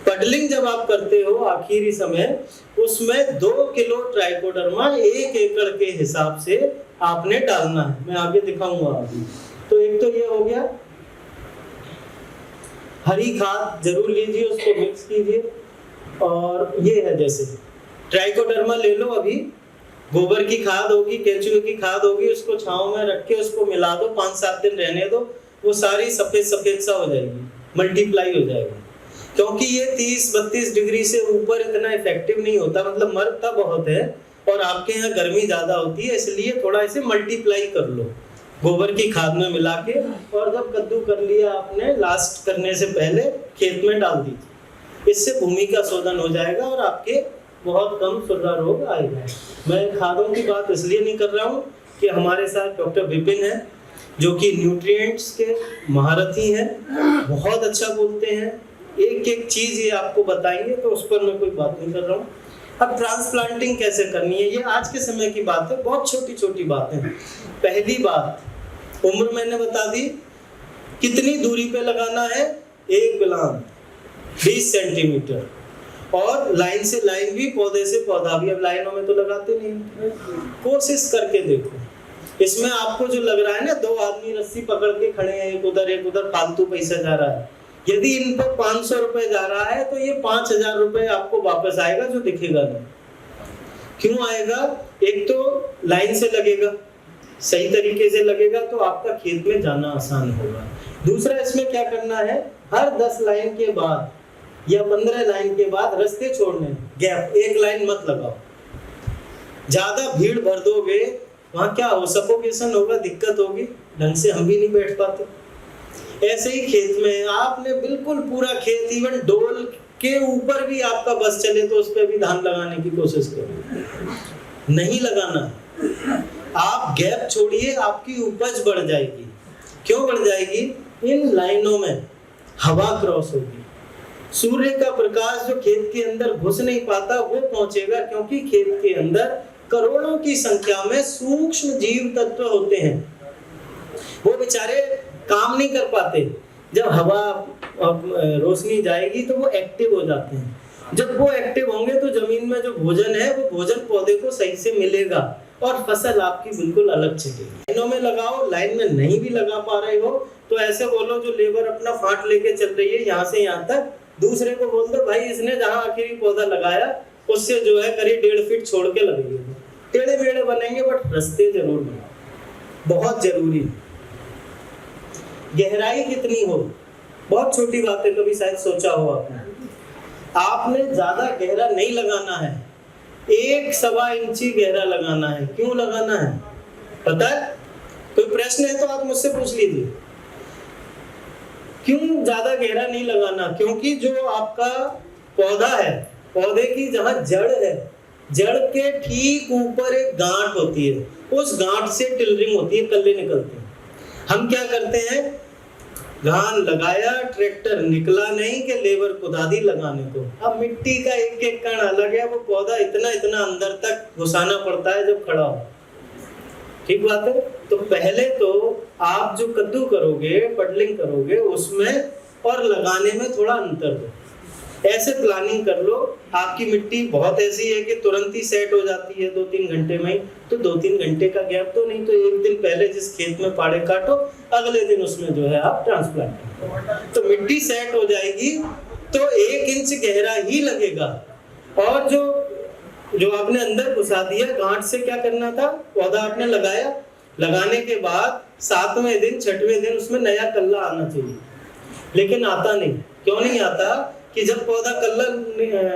पडलिंग जब आप करते हो आखिरी समय, उसमें 2 किलो ट्राइकोडर्मा 1 एकड़ के हिसाब से आपने डालना है। मैं आगे दिखाऊंगा अभी। तो एक तो ये हो गया, हरी खाद जरूर लीजिए, उसको मिक्स कीजिए। और ये है जैसे ट्राइकोडर्मा ले लो, अभी गोबर की खाद होगी, केंचुए की खाद होगी, उसको छांव में रख के उसको मिला दो, 5-7 दिन रहने दो, वो सारी सफेद सफेद सा हो जाएगी, मल्टीप्लाई हो जाएगी। क्योंकि ये 30-32 डिग्री से ऊपर इतना इफेक्टिव नहीं होता, मतलब मरता बहुत है, और आपके यहाँ गर्मी ज्यादा होती है, इसलिए थोड़ा इसे मल्टीप्लाई कर लो गोबर की खाद में मिला के। और जब कद्दू कर लिया आपने, लास्ट करने से पहले खेत में डाल दीजिए। इससे भूमि का शोधन हो जाएगा और आपके बहुत कम सुर्रा रोग आएगा। मैं खादों की बात इसलिए नहीं कर रहा हूँ कि हमारे साथ डॉक्टर विपिन है, जो कि न्यूट्रिएंट्स के महारथी हैं, बहुत अच्छा बोलते हैं, एक एक चीज ये आपको बताएंगे, तो उस पर मैं कोई बात नहीं कर रहा हूँ। अब ट्रांसप्लांटिंग कैसे करनी है, ये आज के समय की बात है, बहुत छोटी छोटी बातें हैं। पहली बात, उम्र मैंने बता दी, कितनी दूरी पे लगाना है, 1 गुलाम 20 सेंटीमीटर, और लाइन से लाइन भी, पौधे से पौधा भी। अब लाइनों में तो लगाते नहीं, कोशिश करके देखो। इसमें आपको जो लग रहा है ना, 2 आदमी रस्सी पकड़ के खड़े हैं, एक उधर फालतू पैसा जा रहा है, यदि इन पर 500 रुपए जा रहा है तो ये 5000 रुपए आपको वापस आएगा, जो दिखेगा नहीं। क्यों आएगा? एक तो लाइन से लगेगा, सही तरीके से लगेगा तो आपका खेत में जाना आसान होगा। दूसरा, इसमें क्या करना है, हर 10 लाइन के बाद या 15 लाइन के बाद रास्ते छोड़ने, गैप, एक लाइन मत लगाओ। ज्यादा भीड़ भर दोगे, वहां क्या हो, सफोकेशन होगा, दिक्कत होगी, ढंग से हम भी नहीं बैठ पाते। ऐसे ही खेत में आपने बिल्कुल पूरा खेत, इवन डोल के ऊपर भी आपका बस चले तो उस पर भी धान लगाने की कोशिश करो, नहीं लगाना। आप गैप छोड़िए, आपकी उपज बढ़ जाएगी। क्यों बढ़ जाएगी? इन लाइनों में हवा क्रॉस होगी, सूर्य का प्रकाश जो खेत के अंदर घुस नहीं पाता वो पहुंचेगा, क्योंकि खेत के अंदर करोड़ों की संख्या में सूक्ष्म जीव तत्व होते हैं, वो बेचारे काम नहीं कर पाते। जब हवा रोशनी जाएगी तो वो एक्टिव हो जाते हैं। जब वो एक्टिव होंगे तो जमीन में जो भोजन है वो भोजन पौधे को सही से मिलेगा और फसल आपकी बिल्कुल अलग छिटेगी। लाइनों में लगाओ, लाइन में नहीं भी लगा पा रहे हो तो ऐसे बोलो जो लेबर अपना फाट लेके चल रही है यहाँ से यहाँ तक, दूसरे को बोल दो भाई इसने जहाँ आखिरी पौधा लगाया उससे जो है करीब 1.5 फीट छोड़ के लगेगी। टेढ़े मेढ़े बनेंगे बट रास्ते जरूर बनाओ, बहुत जरूरी। गहराई कितनी हो, बहुत छोटी बात है, कभी शायद सोचा हो आपने ज्यादा गहरा नहीं लगाना है, 1.25 इंची गहरा लगाना है। क्यों लगाना है पता है? कोई प्रश्न है तो आप मुझसे पूछ लीजिए। क्यों ज्यादा गहरा नहीं लगाना? क्योंकि जो आपका पौधा है, पौधे की जहां जड़ है, जड़ के ठीक ऊपर एक गांठ होती है, उस गांठ से टिलरिंग होती है, कल्ले निकलते हैं। हम क्या करते हैं, धान लगाया, ट्रैक्टर निकला नहीं कि लेबर कुदादी लगाने को। अब मिट्टी का एक एक कण अलग है, वो पौधा इतना इतना अंदर तक घुसाना पड़ता है जब खड़ा हो। ठीक बात है। तो पहले तो आप जो कद्दू करोगे, पडलिंग करोगे, उसमें और लगाने में थोड़ा अंतर दो। ऐसे प्लानिंग कर लो। आपकी मिट्टी बहुत ऐसी है कि तुरंत ही सेट हो जाती है 2-3 घंटे में, तो 2-3 घंटे का गैप तो नहीं, तो एक दिन पहले जिस खेत में पाड़े काटो, अगले दिन उसमें जो है आप ट्रांसप्लांट करो, तो मिट्टी सेट हो जाएगी। तो 1 इंच गहरा ही लगेगा। और जो आपने अंदर घुसा दिया गांठ से, क्या करना था, पौधा आपने लगाया, लगाने के बाद 7वें दिन 6वें दिन उसमें नया कल्ला आना चाहिए, लेकिन आता नहीं। क्यों नहीं आता? कि जब पौधा कल्ला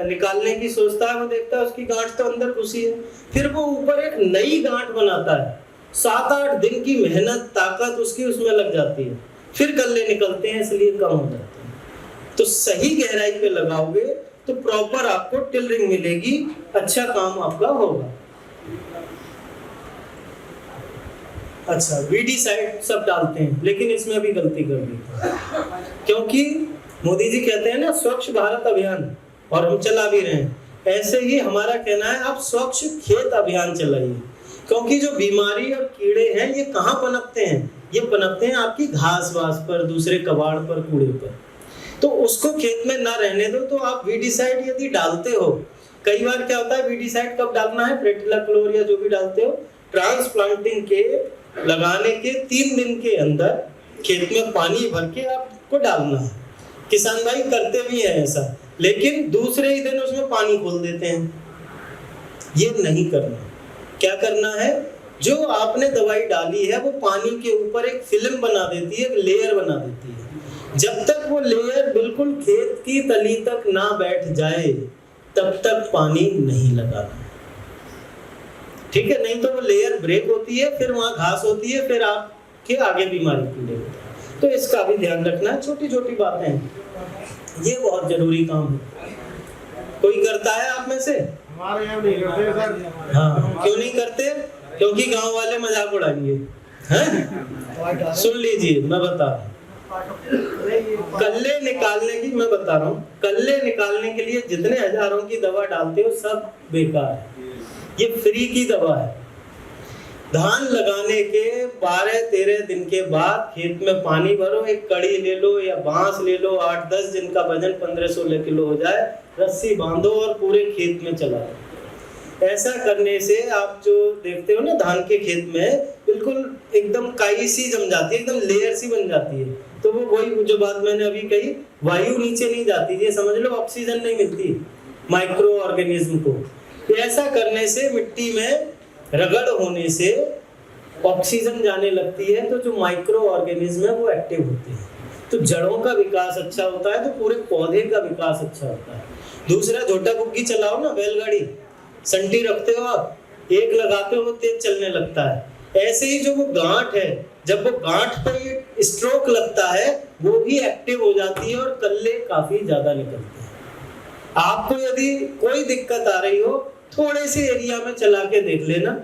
निकालने की सोचता है, वो देखता है उसकी गांठ तो अंदर घुसी है, फिर वो ऊपर एक नई गांठ बनाता है, 7-8 दिन की मेहनत ताकत उसकी उसमें लग जाती है, फिर कल्ले निकलते हैं, इसलिए कम हो जाते हैं। तो सही गहराई पे लगाओगे तो प्रॉपर आपको टिलरिंग मिलेगी, अच्छा काम आपका होगा। अच्छा, वीडीसाइड सब डालते हैं, लेकिन इसमें भी गलती कर दी, क्योंकि मोदी जी कहते हैं ना स्वच्छ भारत अभियान, और हम चला भी रहे हैं। ऐसे ही हमारा कहना है आप स्वच्छ खेत अभियान चलाइए, क्योंकि जो बीमारी और कीड़े हैं ये कहाँ पनपते हैं? ये पनपते हैं आपकी घास वास पर, दूसरे कबाड़ पर, कूड़े पर। तो उसको खेत में ना रहने दो। तो आप वीडीसाइड यदि डालते हो, कई बार क्या होता है, वीडीसाइड कब डालना है, प्रेटिलाक्लोर या जो भी डालते हो, ट्रांसप्लांटिंग के लगाने के 3 दिन के अंदर खेत में पानी भर के आपको डालना है। किसान भाई करते भी हैं ऐसा, लेकिन दूसरे ही दिन उसमें पानी खोल देते हैं। ये नहीं करना। क्या करना है, जो आपने दवाई डाली है वो पानी के ऊपर एक फिल्म बना देती है, एक लेयर बना देती है। जब तक वो लेयर बिल्कुल खेत की तली तक ना बैठ जाए तब तक पानी नहीं लगाना, ठीक है? नहीं तो वो लेयर ब्रेक होती है, फिर वहां घास होती है, फिर आपके आगे बीमारी कीड़े होते हैं। तो इसका भी ध्यान रखना। छोटी छोटी बातें हैं, ये बहुत जरूरी काम है। कोई करता है आप में से? हमारे यहाँ नहीं करते सर। हाँ, क्यों नहीं करते? क्योंकि गांव वाले मजाक उड़ाएंगे। हैं? सुन लीजिए, मैं बता रहा हूँ। कल्ले निकालने की मैं बता रहा हूँ, कल्ले निकालने के लिए जितने हजारों की दवा डालते हो सब बेकार है। ये फ्री की दवा है। धान लगाने के 12-13 दिन के बाद खेत में पानी भरो, एक कड़ी ले लो या बांस ले लो, 8-10 दिन का वजन 15-16 किलो हो जाए, रस्सी बांधो और पूरे खेत में चलाओ। ऐसा करने से आप जो देखते हो ना धान के खेत में, बिल्कुल एकदम काई सी जम जाती है, एकदम लेयर सी बन जाती है। तो वो वही जो बात मैंने अभी कही, वायु नीचे नहीं जाती, ये समझ लो ऑक्सीजन नहीं मिलती माइक्रो ऑर्गेनिज्म को। ऐसा करने से मिट्टी में रगड़ होने से ऑक्सीजन जाने लगती है, तो जो माइक्रो ऑर्गेनिज्म है वो एक्टिव होते हैं, तो जड़ों का विकास अच्छा होता है, तो पूरे पौधे का विकास अच्छा होता है। दूसरा, झोटा बुग्गी चलाओ ना, बैलगाड़ी संटी रखते हो आप, एक लगाते हो वो तेज चलने लगता है। ऐसे ही जो वो गांठ है, जब वो गांठ पर स्ट्रोक लगता है वो भी एक्टिव हो जाती है और कल्ले काफी ज्यादा निकलते हैं। आपको यदि कोई दिक्कत आ रही हो, थोड़े से एरिया में चला के देख लेना,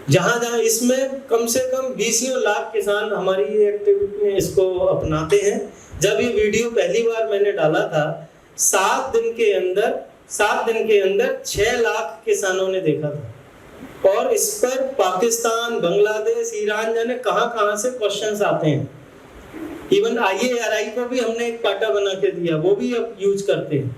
जहां जहां इसमें कम से कम 20 लाख किसान हमारी ये एक्टिविटी में इसको अपनाते हैं। जब ये वीडियो पहली बार मैंने डाला था, 7 दिन के अंदर 6 लाख किसानों ने देखा था, और इस पर पाकिस्तान, बांग्लादेश, ईरान, जाने कहां से क्वेश्चंस आते हैं। इवन IARI को भी हमने एक पाटा बना के दिया, वो भी अब यूज करते हैं,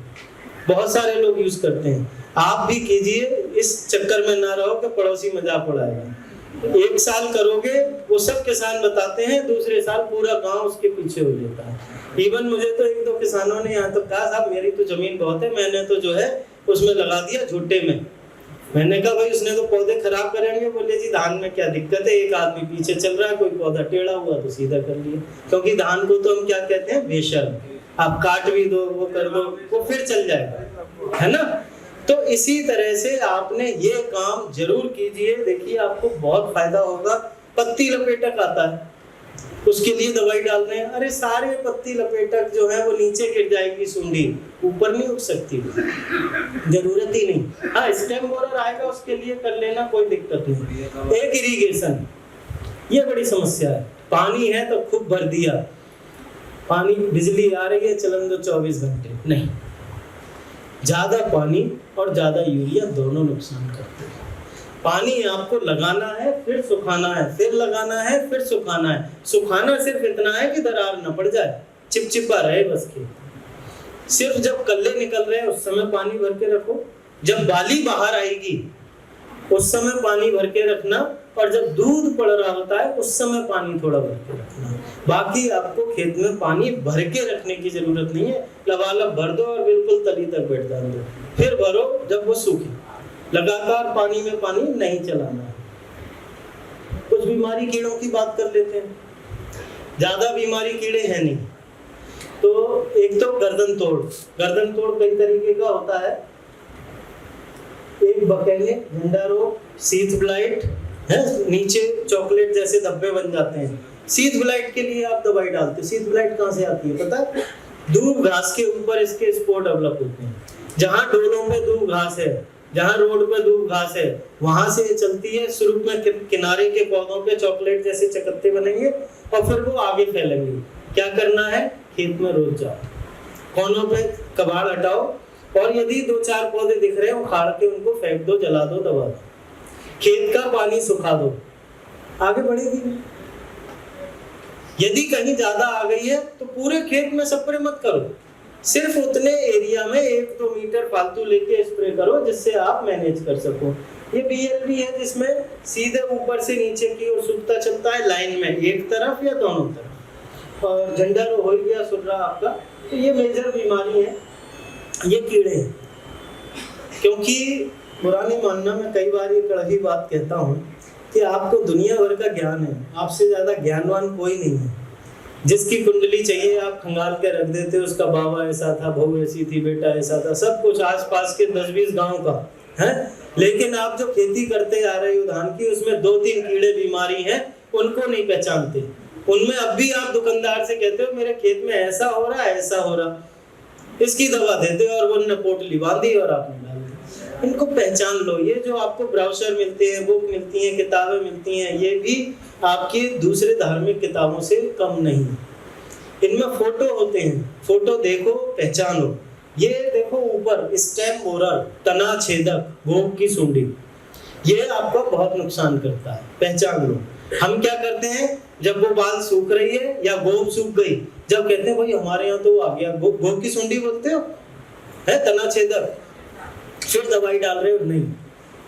बहुत सारे लोग यूज करते हैं। आप भी कीजिए, इस चक्कर में ना रहो कि पड़ोसी मजाक उड़ाएगा। 1 साल करोगे, वो सब किसान बताते हैं, दूसरे साल पूरा गांव उसके पीछे हो जाता है। इवन मुझे तो 1-2 किसानों ने यहाँ तक कहा, साहब मेरी तो जमीन बहुत है, मैंने तो जो है उसमें लगा दिया झूठे में। मैंने कहा भाई उसने तो पौधे खराब करेंगे। बोले जी धान में क्या दिक्कत है, एक आदमी पीछे चल रहा है, कोई पौधा टेढ़ा हुआ तो सीधा कर लिया। क्योंकि धान को तो हम क्या कहते हैं, बेशर्म, आप काट भी दो, वो कर दो, वो फिर चल जाएगा, है ना। तो इसी तरह से आपने ये काम जरूर कीजिए, देखिए आपको बहुत फायदा होगा। पत्ती लपेटक आता है, उसके लिए दवाई डाल रहे हैं, अरे सारे पत्ती लपेटक जो है वो नीचे गिर जाएगी, सुंडी ऊपर नहीं उठ सकती, जरूरत ही नहीं। हाँ, स्टेम बोरर आएगा, उसके लिए कर लेना, कोई दिक्कत नहीं। एक इरिगेशन, ये बड़ी समस्या है। पानी है तो खूब भर दिया, पानी, बिजली आ रही है, चलन दो 24 घंटे, नहीं। ज्यादा पानी और ज्यादा यूरिया दोनों नुकसान करते हैं। पानी आपको लगाना है, फिर सुखाना है, फिर लगाना है, फिर सुखाना है। सुखाना सिर्फ इतना है कि दरार न पड़ जाए, चिपचिपा रहे बस के। सिर्फ जब कल्ले निकल रहे हैं उस समय पानी भर के रखो, जब बाली बाहर आएगी उस समय पानी भर के रखना, और जब दूध पड़ रहा होता है उस समय पानी थोड़ा भर के रखना। बाकी आपको खेत में पानी भर के रखने की जरूरत नहीं है, लबालब भर दो और बिल्कुल तली तक बैठ जाने दो, फिर भरो जब वो सूखे। लगातार पानी में पानी नहीं चलाना है। कुछ बीमारी कीड़ों की बात कर लेते हैं, ज्यादा बीमारी कीड़े हैं नहीं। तो एक तो गर्दन तोड़ कई तरीके का होता है। एक बकेले, झंडा रोग, सीथ ब्लाइट है, नीचे चॉकलेट जैसे धब्बे बन जाते हैं। सीथ ब्लाइट के लिए आप दवाई डालते हैं। सीथ ब्लाइट कहाँ से आती है पता है? दूब घास के ऊपर इसके स्पोर डेवलप होते हैं। जहाँ डोलों में दूब घास है, जहाँ रोड पे दूब घास है, वहां से ये चलती है। शुरू में किनारे के पौधों पे चॉकलेट जैसे चकत्ते बनेंगे और फिर वो आगे फैलेंगे। क्या करना है? खेत में रोज जाओ, कोनों पे कबाड़ हटाओ, और यदि 2-4 पौधे दिख रहे हैं उखाड़ के उनको फेंक दो, जला दो, दबा दो। खेत का पानी सुखा दो, आगे बढ़ेगी। यदि कहीं ज्यादा आ गई है तो पूरे खेत में स्प्रे मत करो, सिर्फ उतने एरिया में 1-2 मीटर फालतू लेके स्प्रे करो जिससे आप मैनेज कर सको। ये BLB है जिसमें सीधे ऊपर से नीचे की ओर सूखता चलता है, लाइन में एक तरफ या दोनों तरफ। और झंडा हो गया सुर्रा आपका, तो ये मेजर बीमारी है, ये कीड़े हैं। क्योंकि बुरा नहीं मानना, मैं कई बार ये कड़वी बात कहता हूँ कि आपको दुनिया भर का ज्ञान है, आपसे ज्यादा ज्ञानवान कोई नहीं है। जिसकी कुंडली चाहिए आप खंगाल के रख देते हो, उसका बाबा ऐसा था, बहू ऐसी थी, बेटा ऐसा था, सब कुछ आसपास के 10-20 गांव का है। लेकिन आप जो खेती करते आ रहे हो धान की, उसमें 2-3 कीड़े बीमारी हैं, उनको नहीं पहचानते। उनमें अब भी आप दुकानदार से कहते हो मेरे खेत में ऐसा हो रहा है, ऐसा हो रहा, इसकी दवा देते हो, और वो ने पोटली बांधी और आपने डाल दी। इनको पहचान लो। ये जो आपको ब्राउचर मिलते हैं, बुक मिलती हैं, किताबें मिलती हैं, ये भी आपकी दूसरे धार्मिक किताबों से कम नहीं। इनमें फोटो होते हैं, फोटो देखो, पहचानो। ये देखो ऊपर स्टेम बोरर, तना छेदक, गोब की सुंडी, ये आपको बहुत नुकसान करता है, पहचान लो। हम क्या करते हैं, जब वो बाल सूख रही है या गोब सूख गई, जब कहते हैं भाई हमारे यहाँ तो आ गया, गोब की सुंडी बोलते हो, है तना छेदक, फिर दवाई डाल रहे हो, नहीं।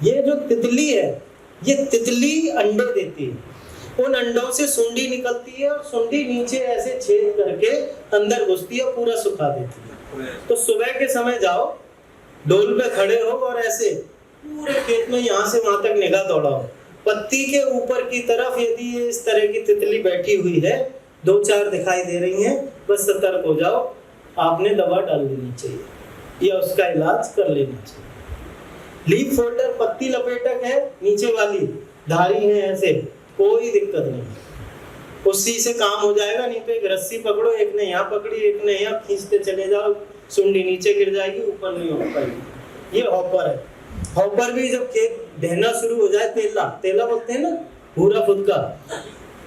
ये जो तितली है, ये तितली अंडे देती है, उन अंडों से सुंडी निकलती है और सुंडी नीचे ऐसे छेद करके अंदर घुसती है और पूरा सुखा देती है। तो सुबह के समय जाओ, डोल पे खड़े हो और ऐसे पूरे खेत में यहाँ से वहां तक निगाह दौड़ाओ। पत्ती के ऊपर की तरफ यदि ये इस तरह की तितली बैठी हुई है, 2-4 दिखाई दे रही हैं, बस सतर्क हो जाओ, आपने दवा डाल लेनी चाहिए या उसका इलाज कर लेना चाहिए। लीफ फोल्डर, पत्ती लपेटक है, नीचे वाली धारी है, ऐसे कोई दिक्कत नहीं, उसी से काम हो जाएगा। नहीं तो एक रस्सी पकड़ो, एक ने यहाँ पकड़ी, एक ने यहाँ, खींचते चले जाओ, सुंडी नीचे गिर जाएगी, ऊपर नहीं हो पाएगी। ये हॉपर है। हॉपर भी जब खेत बहना शुरू हो जाए, तेला बोलते हैं ना, पूरा खुद का,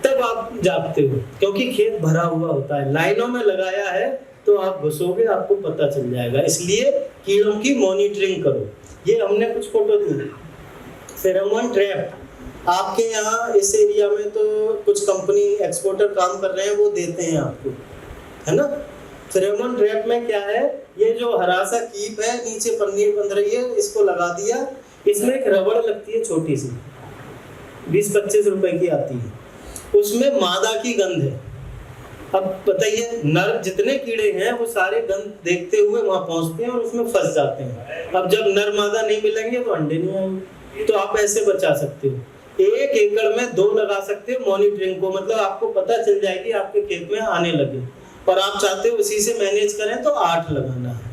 तब आप जागते हो, क्योंकि खेत भरा हुआ होता है। लाइनों में लगाया है तो आप घुसोगे, आपको पता चल जाएगा। इसलिए कीड़ों की मॉनिटरिंग करो। ये हमने कुछ फोटो दी। फेरोमोन ट्रैप, आपके यहाँ इस एरिया में तो कुछ कंपनी एक्सपोर्टर काम कर रहे हैं, वो देते हैं आपको, है ना। फेरोमोन ट्रैप में क्या है, ये जो हरा सा कीप है नीचे पन्नी बंध रही है, इसको लगा दिया, इसमें एक रबड़ लगती है छोटी सी, 20-25 रुपए की आती है, उसमें मादा की गंध है। अब बताइए, नर जितने कीड़े हैं वो सारे गंध देखते हुए वहां पहुंचते हैं और उसमें फंस जाते हैं। अब जब नर मादा नहीं मिलेंगे तो अंडे नहीं आएंगे। तो आप ऐसे बचा सकते हो, 1 एकड़ में 2 लगा सकते हो मॉनिटरिंग को, मतलब आपको पता चल जाएगी आपके खेत में आने लगे, और आप चाहते हो उसी से मैनेज करें तो 8 लगाना है।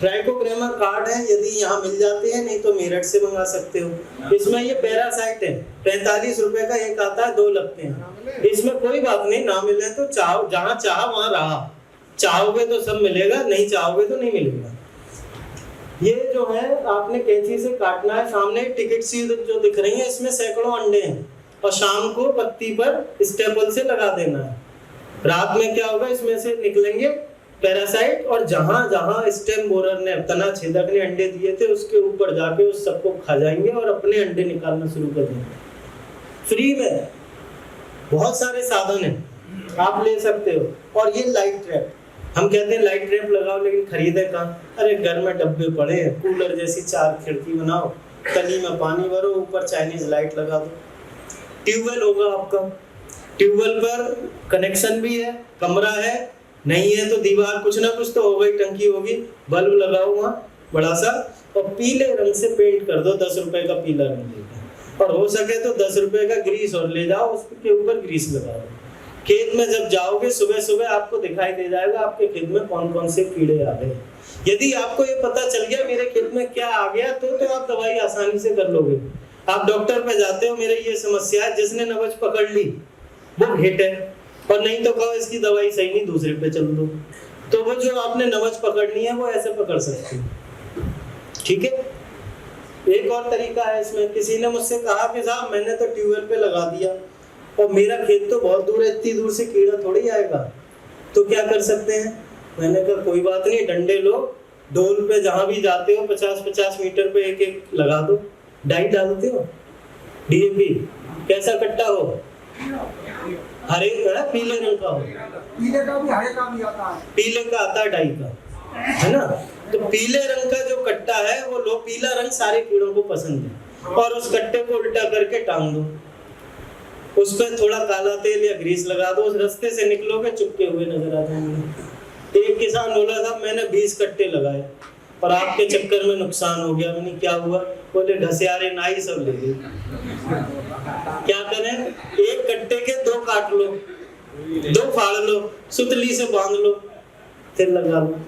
ट्राइकोग्रामा कार्ड है, यदि यहाँ मिल जाते हैं, नहीं तो मेरठ से मंगा सकते हो। इसमें ये पैरासाइट है, 45 रुपए का एक आता है, 2 लगते हैं। इसमें कोई बात नहीं, ना मिले तो चाहो, जहाँ चाह वहां रहा, चाहोगे तो सब मिलेगा, नहीं चाहोगे तो नहीं मिलेगा। ये जो है आपने कैंची से काटना है। सामने टिकट सी जो दिख रही है, इसमें सैकड़ों अंडे हैं, और शाम को पत्ती पर स्टेपल से लगा देना है। रात में क्या होगा, इसमें से निकलेंगे पैरासाइट, और जहां जहां स्टेम बोरर ने, तना छेदक ने अंडे दिए थे, उसके ऊपर जाके उस सबको खा जाएंगे और अपने अंडे निकालना शुरू कर देंगे। फ्री में बहुत सारे साधन हैं, आप ले सकते हो। और ये लाइट ट्रैप, हम कहते हैं लाइट ट्रैप लगाओ, लेकिन खरीदे कहाँ? अरे घर में डब्बे पड़े हैं, कूलर जैसी 4 खिड़की बनाओ, तली में पानी भरो, ऊपर चाइनीज लाइट लगा दो। ट्यूबवेल होगा आपका, ट्यूबवेल पर कनेक्शन भी है, कमरा है, नहीं है तो दीवार, कुछ ना कुछ तो होगा, टंकी होगी, बल्ब लगाओ वहाँ बड़ा सा, और पीले रंग से पेंट कर दो, 10 रुपए का पीला रंग लेकर, और हो सके तो 10 रुपए का ग्रीस और ले जाओ, उसके ऊपर ग्रीस लगाओ। खेत में जब जाओगे सुबह सुबह आपको दिखाई दे जाएगा आपके खेत में कौन कौन से कीड़े आ गए। यदि आपको ये पता चल गया मेरे खेत में क्या आ गया, तो आप दवाई आसानी से कर लोगे। आप डॉक्टर पे जाते हो, मेरे ये समस्या है, जिसने नवज पकड़ ली वो हिट है, और नहीं तो कहो इसकी दवाई सही नहीं, दूसरे पे चल दो। तो वो जो आपने नवज पकड़नी है वो ऐसे पकड़ सकते हो, ठीक है। एक और तरीका है इसमें, किसी ने मुझसे कहा कि साहब मैंने तो ट्यूबवेल पे लगा दिया और मेरा खेत तो बहुत दूर है, इतनी दूर से कीड़ा थोड़ी आएगा, तो क्या कर सकते हैं? मैंने कहा कोई बात नहीं, डंडे लो, डोल पे जहां भी जाते हो 50-50 मीटर पे एक एक लगा दो। डाई डालते हो, डीएपी कैसा कट्टा हो? हरे का, पीले रंग का हो, पीले का भी हरे का भी आता है, पीले का आता है डाई का, है ना। तो पीले रंग का जो कट्टा है वो लो, पीला रंग सारे कीड़ों को पसंद है, और उस कट्टे को उल्टा करके टांग दो, उस पर थोड़ा काला तेल या ग्रीस लगा दो, उस रास्ते से निकलोगे चुपके हुए नजर आ जाएंगे। एक किसान बोला साहब मैंने 20 कट्टे लगाए और आपके चक्कर में नुकसान हो गया। मैंने क्या हुआ? बोले घसियारे नाई सब ले गए। क्या करें? एक कट्टे के 2 काट लो, 2 फाड़ लो, सुतली से बांध लो, फिर लगा लो,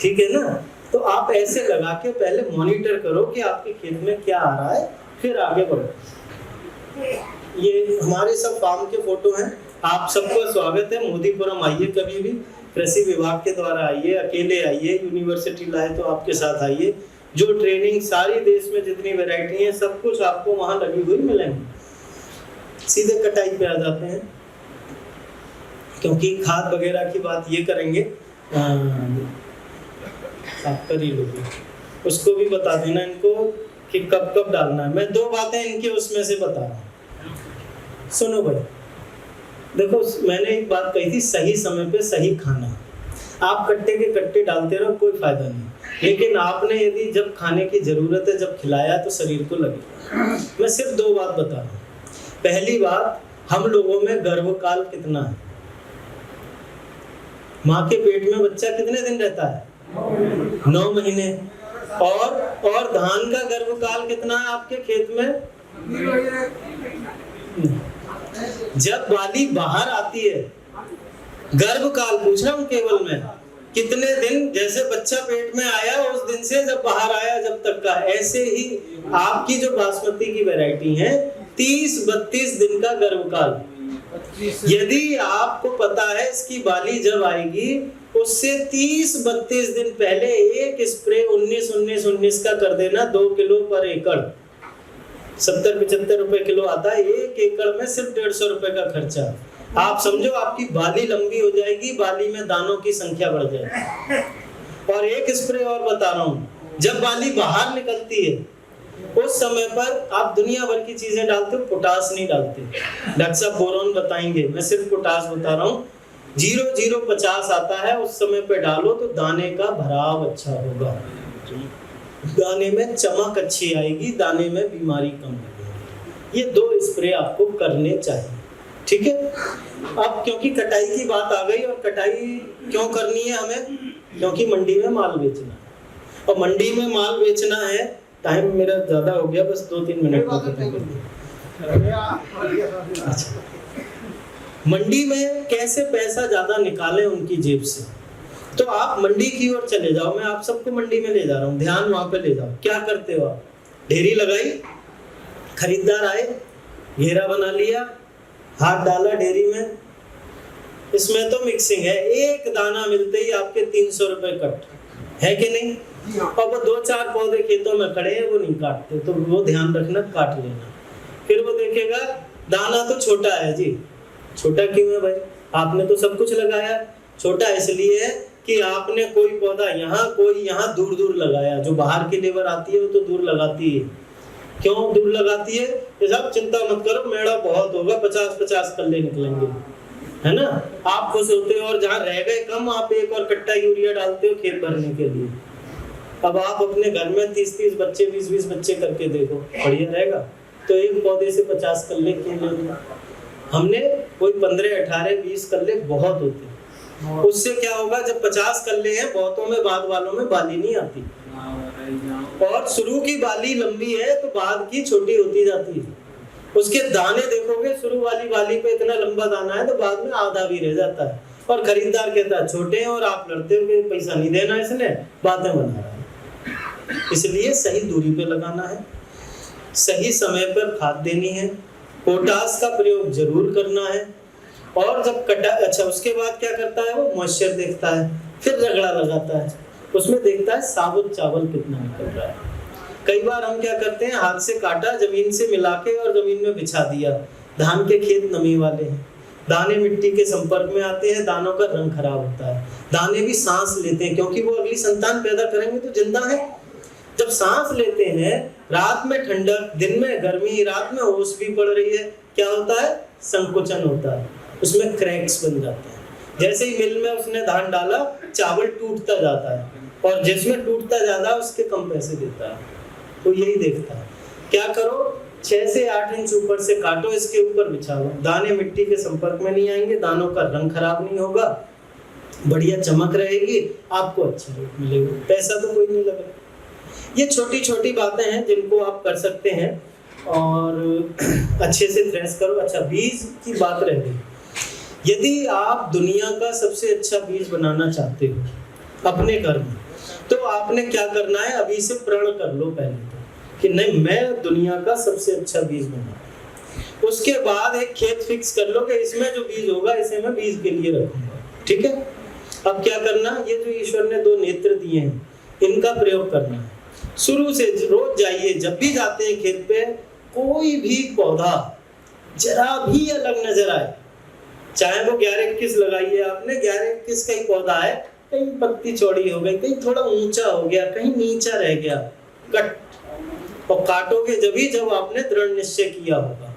ठीक है ना। तो आप ऐसे लगा के पहले मॉनिटर करो कि आपके खेत में क्या आ रहा है, फिर आगे बढ़ो। ये हमारे सब फार्म के फोटो हैं। आप सबको स्वागत है, मोदीपुरम आइए, कभी भी कृषि विभाग के द्वारा आइए, अकेले आइए, यूनिवर्सिटी लाए तो आपके साथ आइए। जो ट्रेनिंग सारी देश में जितनी वैरायटी है सब कुछ आपको वहां लगी हुई मिलेंगी। सीधे कटाई पे आ जाते हैं, क्योंकि खाद वगैरह की बात ये करेंगे, आप कर ही लोगे, उसको भी बता देना इनको कि कब कब डालना है। मैं 2 बातें इनके उसमें से बता रहा हूँ, सुनो भाई। देखो मैंने एक बात कही थी, सही समय पे सही खाना। आप कट्टे के कट्टे डालते रहो, कोई फायदा नहीं, लेकिन आपने यदि जब खाने की जरूरत है, जब खिलाया तो शरीर को लगेगा। मैं सिर्फ 2 बात बता रहा हूँ। पहली बात, हम लोगों में गर्भकाल कितना है? माँ के पेट में बच्चा कितने दिन रहता है? 9 महीने। और धान का गर्भकाल कितना है आपके खेत में? जब बाली बाहर आती है, गर्भकाल पूछ रहा हूं केवल मैं, कितने दिन, जैसे बच्चा पेट में आया उस दिन से जब बाहर आया जब तक का, ऐसे ही आपकी जो बासमती की वैरायटी है 30-32 दिन का गर्भकाल। यदि आपको पता है इसकी बाली जब आएगी, उससे 30-32 दिन पहले एक स्प्रे 19-19-19 का कर देना, 2 किलो पर एकड़, 70-75 रुपए किलो आता है। 1 एकड़ में सिर्फ 150 रुपए का खर्चा। आप समझो आपकी बाली लंबी हो जाएगी, बाली में दानों की संख्या बढ़ जाएगी। और एक स्प्रे और बता रहा हूँ, जब बाली बाहर निकलती है उस समय पर आप दुनिया भर की चीजें डालते हो, पोटास नहीं डालते। डॉक्टर साहब बोरॉन बताएंगे, मैं सिर्फ पोटास बता रहा हूँ। 0050 आता है, उस समय पे डालो तो दाने का भराव अच्छा होगा, दाने में चमक अच्छी आएगी, दाने में बीमारी कम लगेगी। ये 2 स्प्रे आपको करने चाहिए, ठीक है। अब क्योंकि कटाई की बात आ गई, और कटाई क्यों करनी है हमें, क्योंकि मंडी में माल बेचना है, और मंडी में माल बेचना है। टाइम मेरा ज्यादा हो गया, बस 2-3 मिनट में खत्म कर दिया। अच्छा, मंडी में कैसे पैसा ज्यादा निकालें उनकी जेब से, तो आप मंडी की ओर चले जाओ। मैं आप सबको मंडी में ले जा रहा हूँ, ध्यान वहां पे ले जाओ। क्या करते हो आप, ढेरी लगाई, खरीदार आए, घेरा बना लिया, हाथ डाला ढेरी में, इसमें तो मिक्सिंग है, एक दाना मिलते ही आपके 300 रुपए कट है कि नहीं। और वो 2-4 पौधे खेतों में खड़े हैं, वो नहीं काटते, तो वो ध्यान रखना, काट लेना। फिर वो देखेगा दाना तो छोटा है जी। छोटा क्यों है भाई, आपने तो सब कुछ लगाया। छोटा इसलिए है कि आपने कोई पौधा यहाँ, कोई यहाँ दूर दूर लगाया। जो बाहर की लेबर आती है वो तो दूर लगाती है। क्यों दूर लगाती है, ये सब चिंता मत करो, मेड़ा बहुत होगा, 50-50 कल्ले निकलेंगे, है ना। आप खुश होते हो, और जहाँ रह गए कम, आप 1 और कट्टा यूरिया डालते हो खेत भरने के लिए। अब आप अपने घर में 30-30 बच्चे, 20-20 बच्चे करके देखो, बढ़िया रहेगा। तो एक पौधे से 50 कल्ले क्यों लेंगे हमने, कोई 15-18-20 कल्ले बहुत होते हैं। उससे क्या होगा, जब 50 कल्ले हैं, बहुतों में, बाद वालों में बाली नहीं आती, और शुरू की बाली लंबी है तो बाद की छोटी होती जाती है। उसके दाने देखोगे, शुरू वाली बाली पे इतना लंबा दाना है, तो बाद में आधा भी रह जाता है, और खरीदार कहता है छोटे हैं, और आप लड़ते हो कि पैसा नहीं देना इसने, बातें बना रहा है। इसलिए सही दूरी पे लगाना है, सही समय पर खाद देनी है, पोटास का प्रयोग जरूर करना है। और जब अच्छा, उसके बाद क्या करता है, वो मॉइस्चर देखता है, फिर रगड़ा लगाता है, उसमें देखता है साबुत चावल कितना निकल रहा है। कई बार हम क्या करते हैं, हाथ से काटा, जमीन से मिला के और जमीन में बिछा दिया। धान के खेत नमी वाले हैं, दाने मिट्टी के संपर्क में आते हैं, दानों का रंग खराब होता है, दाने भी सांस लेते हैं, क्योंकि वो अगली संतान पैदा करेंगे तो जिंदा है। जब सांस लेते हैं, रात में ठंडक, दिन में गर्मी, रात में ओस भी पड़ रही है, क्या होता है, संकुचन होता है, उसमें क्रैक्स बन जाते हैं। जैसे ही मिल में उसने धान डाला, चावल टूटता जाता है, और जिसमें टूटता ज्यादा उसके कम पैसे देता है। तो यही देखता है। क्या करो, 6 से 8 इंच ऊपर से काटो, इसके ऊपर बिछाओ, दाने मिट्टी के संपर्क में नहीं आएंगे, दानों का रंग खराब नहीं होगा, बढ़िया चमक रहेगी, आपको अच्छा रेट मिलेगा, पैसा तो कोई नहीं लगेगा। ये छोटी छोटी बातें हैं जिनको आप कर सकते हैं, और अच्छे से थ्रेश करो। अच्छा, बीज की बात रह गई। यदि आप दुनिया का सबसे अच्छा बीज बनाना चाहते हो अपने घर में, तो आपने क्या करना है, अभी से प्रण कर लो पहले तो, कि नहीं, मैं दुनिया का सबसे अच्छा बीज बनाऊंगा। उसके बाद एक खेत फिक्स कर लो कि इसमें जो बीज होगा इसे मैं बीज के लिए रखूंगा, ठीक है। अब क्या करना, ये जो ईश्वर ने 2 नेत्र दिए हैं, इनका प्रयोग करना है। शुरू से रोज जाइए, जब भी जाते हैं खेत पे, कोई भी पौधा जरा भी अलग नजर आए, चाहे वो 11-21 लगाई है आपने, 11-21 का ही पौधा है, कहीं पत्ती चौड़ी हो गई, कहीं थोड़ा ऊंचा हो गया, कहीं नीचा रह गया, कट। और काटोगे जब आपने दृढ़ निश्चय किया होगा,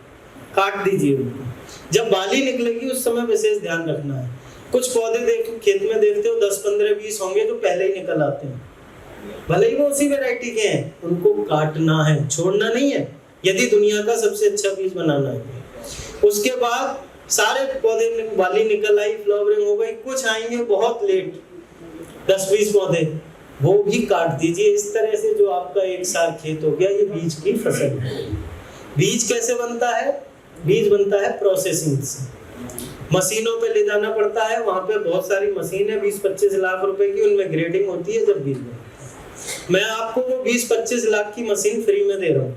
काट दीजिए उनको। जब बाली निकलेगी उस समय विशेष ध्यान रखना है। कुछ पौधे देखो खेत में, देखते हो 10, 15, 20 होंगे जो पहले ही निकल आते हैं, भले ही वो उसी वैरायटी के हैं, उनको काटना है, छोड़ना नहीं है, यदि दुनिया का सबसे अच्छा बीज बनाना है। उसके बाद सारे पौधे में बाली निकल आई, फ्लावरिंग हो गई, कुछ आएंगे बहुत लेट, 10-20 पौधे, वो भी काट दीजिए। इस तरह से जो आपका एक साल खेत हो गया, ये बीज की फसल है। बीज कैसे बनता है, बीज बनता है प्रोसेसिंग से, मशीनों पे ले जाना पड़ता है, वहां पे बहुत सारी मशीन है, 20-25 लाख रुपए की, उनमें ग्रेडिंग होती है जब बीज बनता है। मैं आपको वो 20-25 लाख की मशीन फ्री में दे रहा हूँ,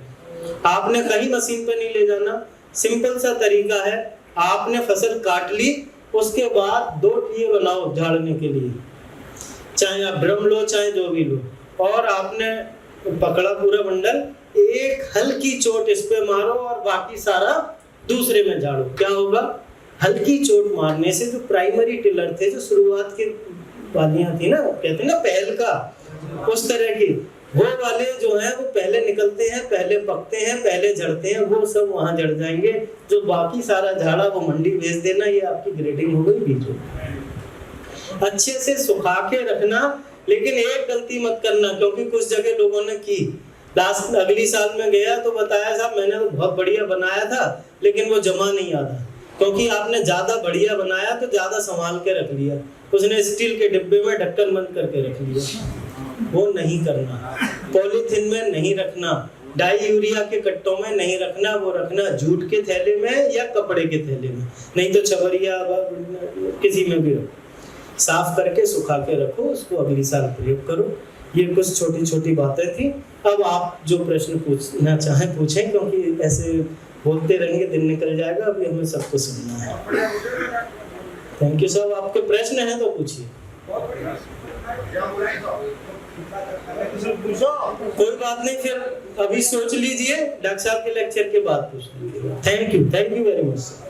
आपने कहीं मशीन पे नहीं ले जाना। सिंपल सा तरीका है, आपने फसल काट ली, उसके बाद 2 ठिये बनाओ झाड़ने के लिए, चाहे आप ड्रम लो चाहे जो भी लो, और आपने पकड़ा पूरा बंडल, एक हल्की चोट इस पे मारो और बाकी सारा दूसरे में झाड़ो। क्या होगा, हल्की चोट मारने से जो प्राइमरी टिलर थे, जो शुरुआत की वालियां थी ना, कहते हैं ना पहल का, उस तरह की वो वाले जो हैं वो पहले निकलते हैं, पहले पकते हैं, पहले झड़ते हैं, वो सब वहां झड़ जाएंगे। जो बाकी सारा झाड़ा वो मंडी भेज देना, ये आपकी ग्रेडिंग हो गई बीजों। अच्छे से सुखा के रखना, लेकिन एक गलती मत करना, क्योंकि कुछ जगह लोगों ने की। लास्ट अगली साल में गया तो बताया साहब मैंने तो बहुत बढ़िया बनाया था, लेकिन वो जमा नहीं आता, क्योंकि आपने ज्यादा बढ़िया बनाया तो ज्यादा संभाल के रख लिया। उसने स्टील के डिब्बे में ढक्कन बंद करके रख लिया। वो नहीं करना, पॉलीथिन में नहीं रखना, डाई यूरिया के कट्टों में नहीं रखना, वो रखना जूट के थैले में या कपड़े के थैले में, नहीं तो छबरिया किसी में भी रखो। साफ करके सुखा के रखो, उसको अगली साल प्रयोग करो। ये कुछ छोटी छोटी बातें थी। अब आप जो प्रश्न पूछना चाहें पूछें, क्योंकि ऐसे बोलते रहेंगे दिन निकल जाएगा, अभी हमें सब कुछ सुनना है। थैंक यू साहब, आपके प्रश्न हैं तो पूछिए। कोई बात नहीं, फिर अभी सोच लीजिए, डॉक्टर साहब के लेक्चर के बाद पूछ लीजिए। Thank you very much.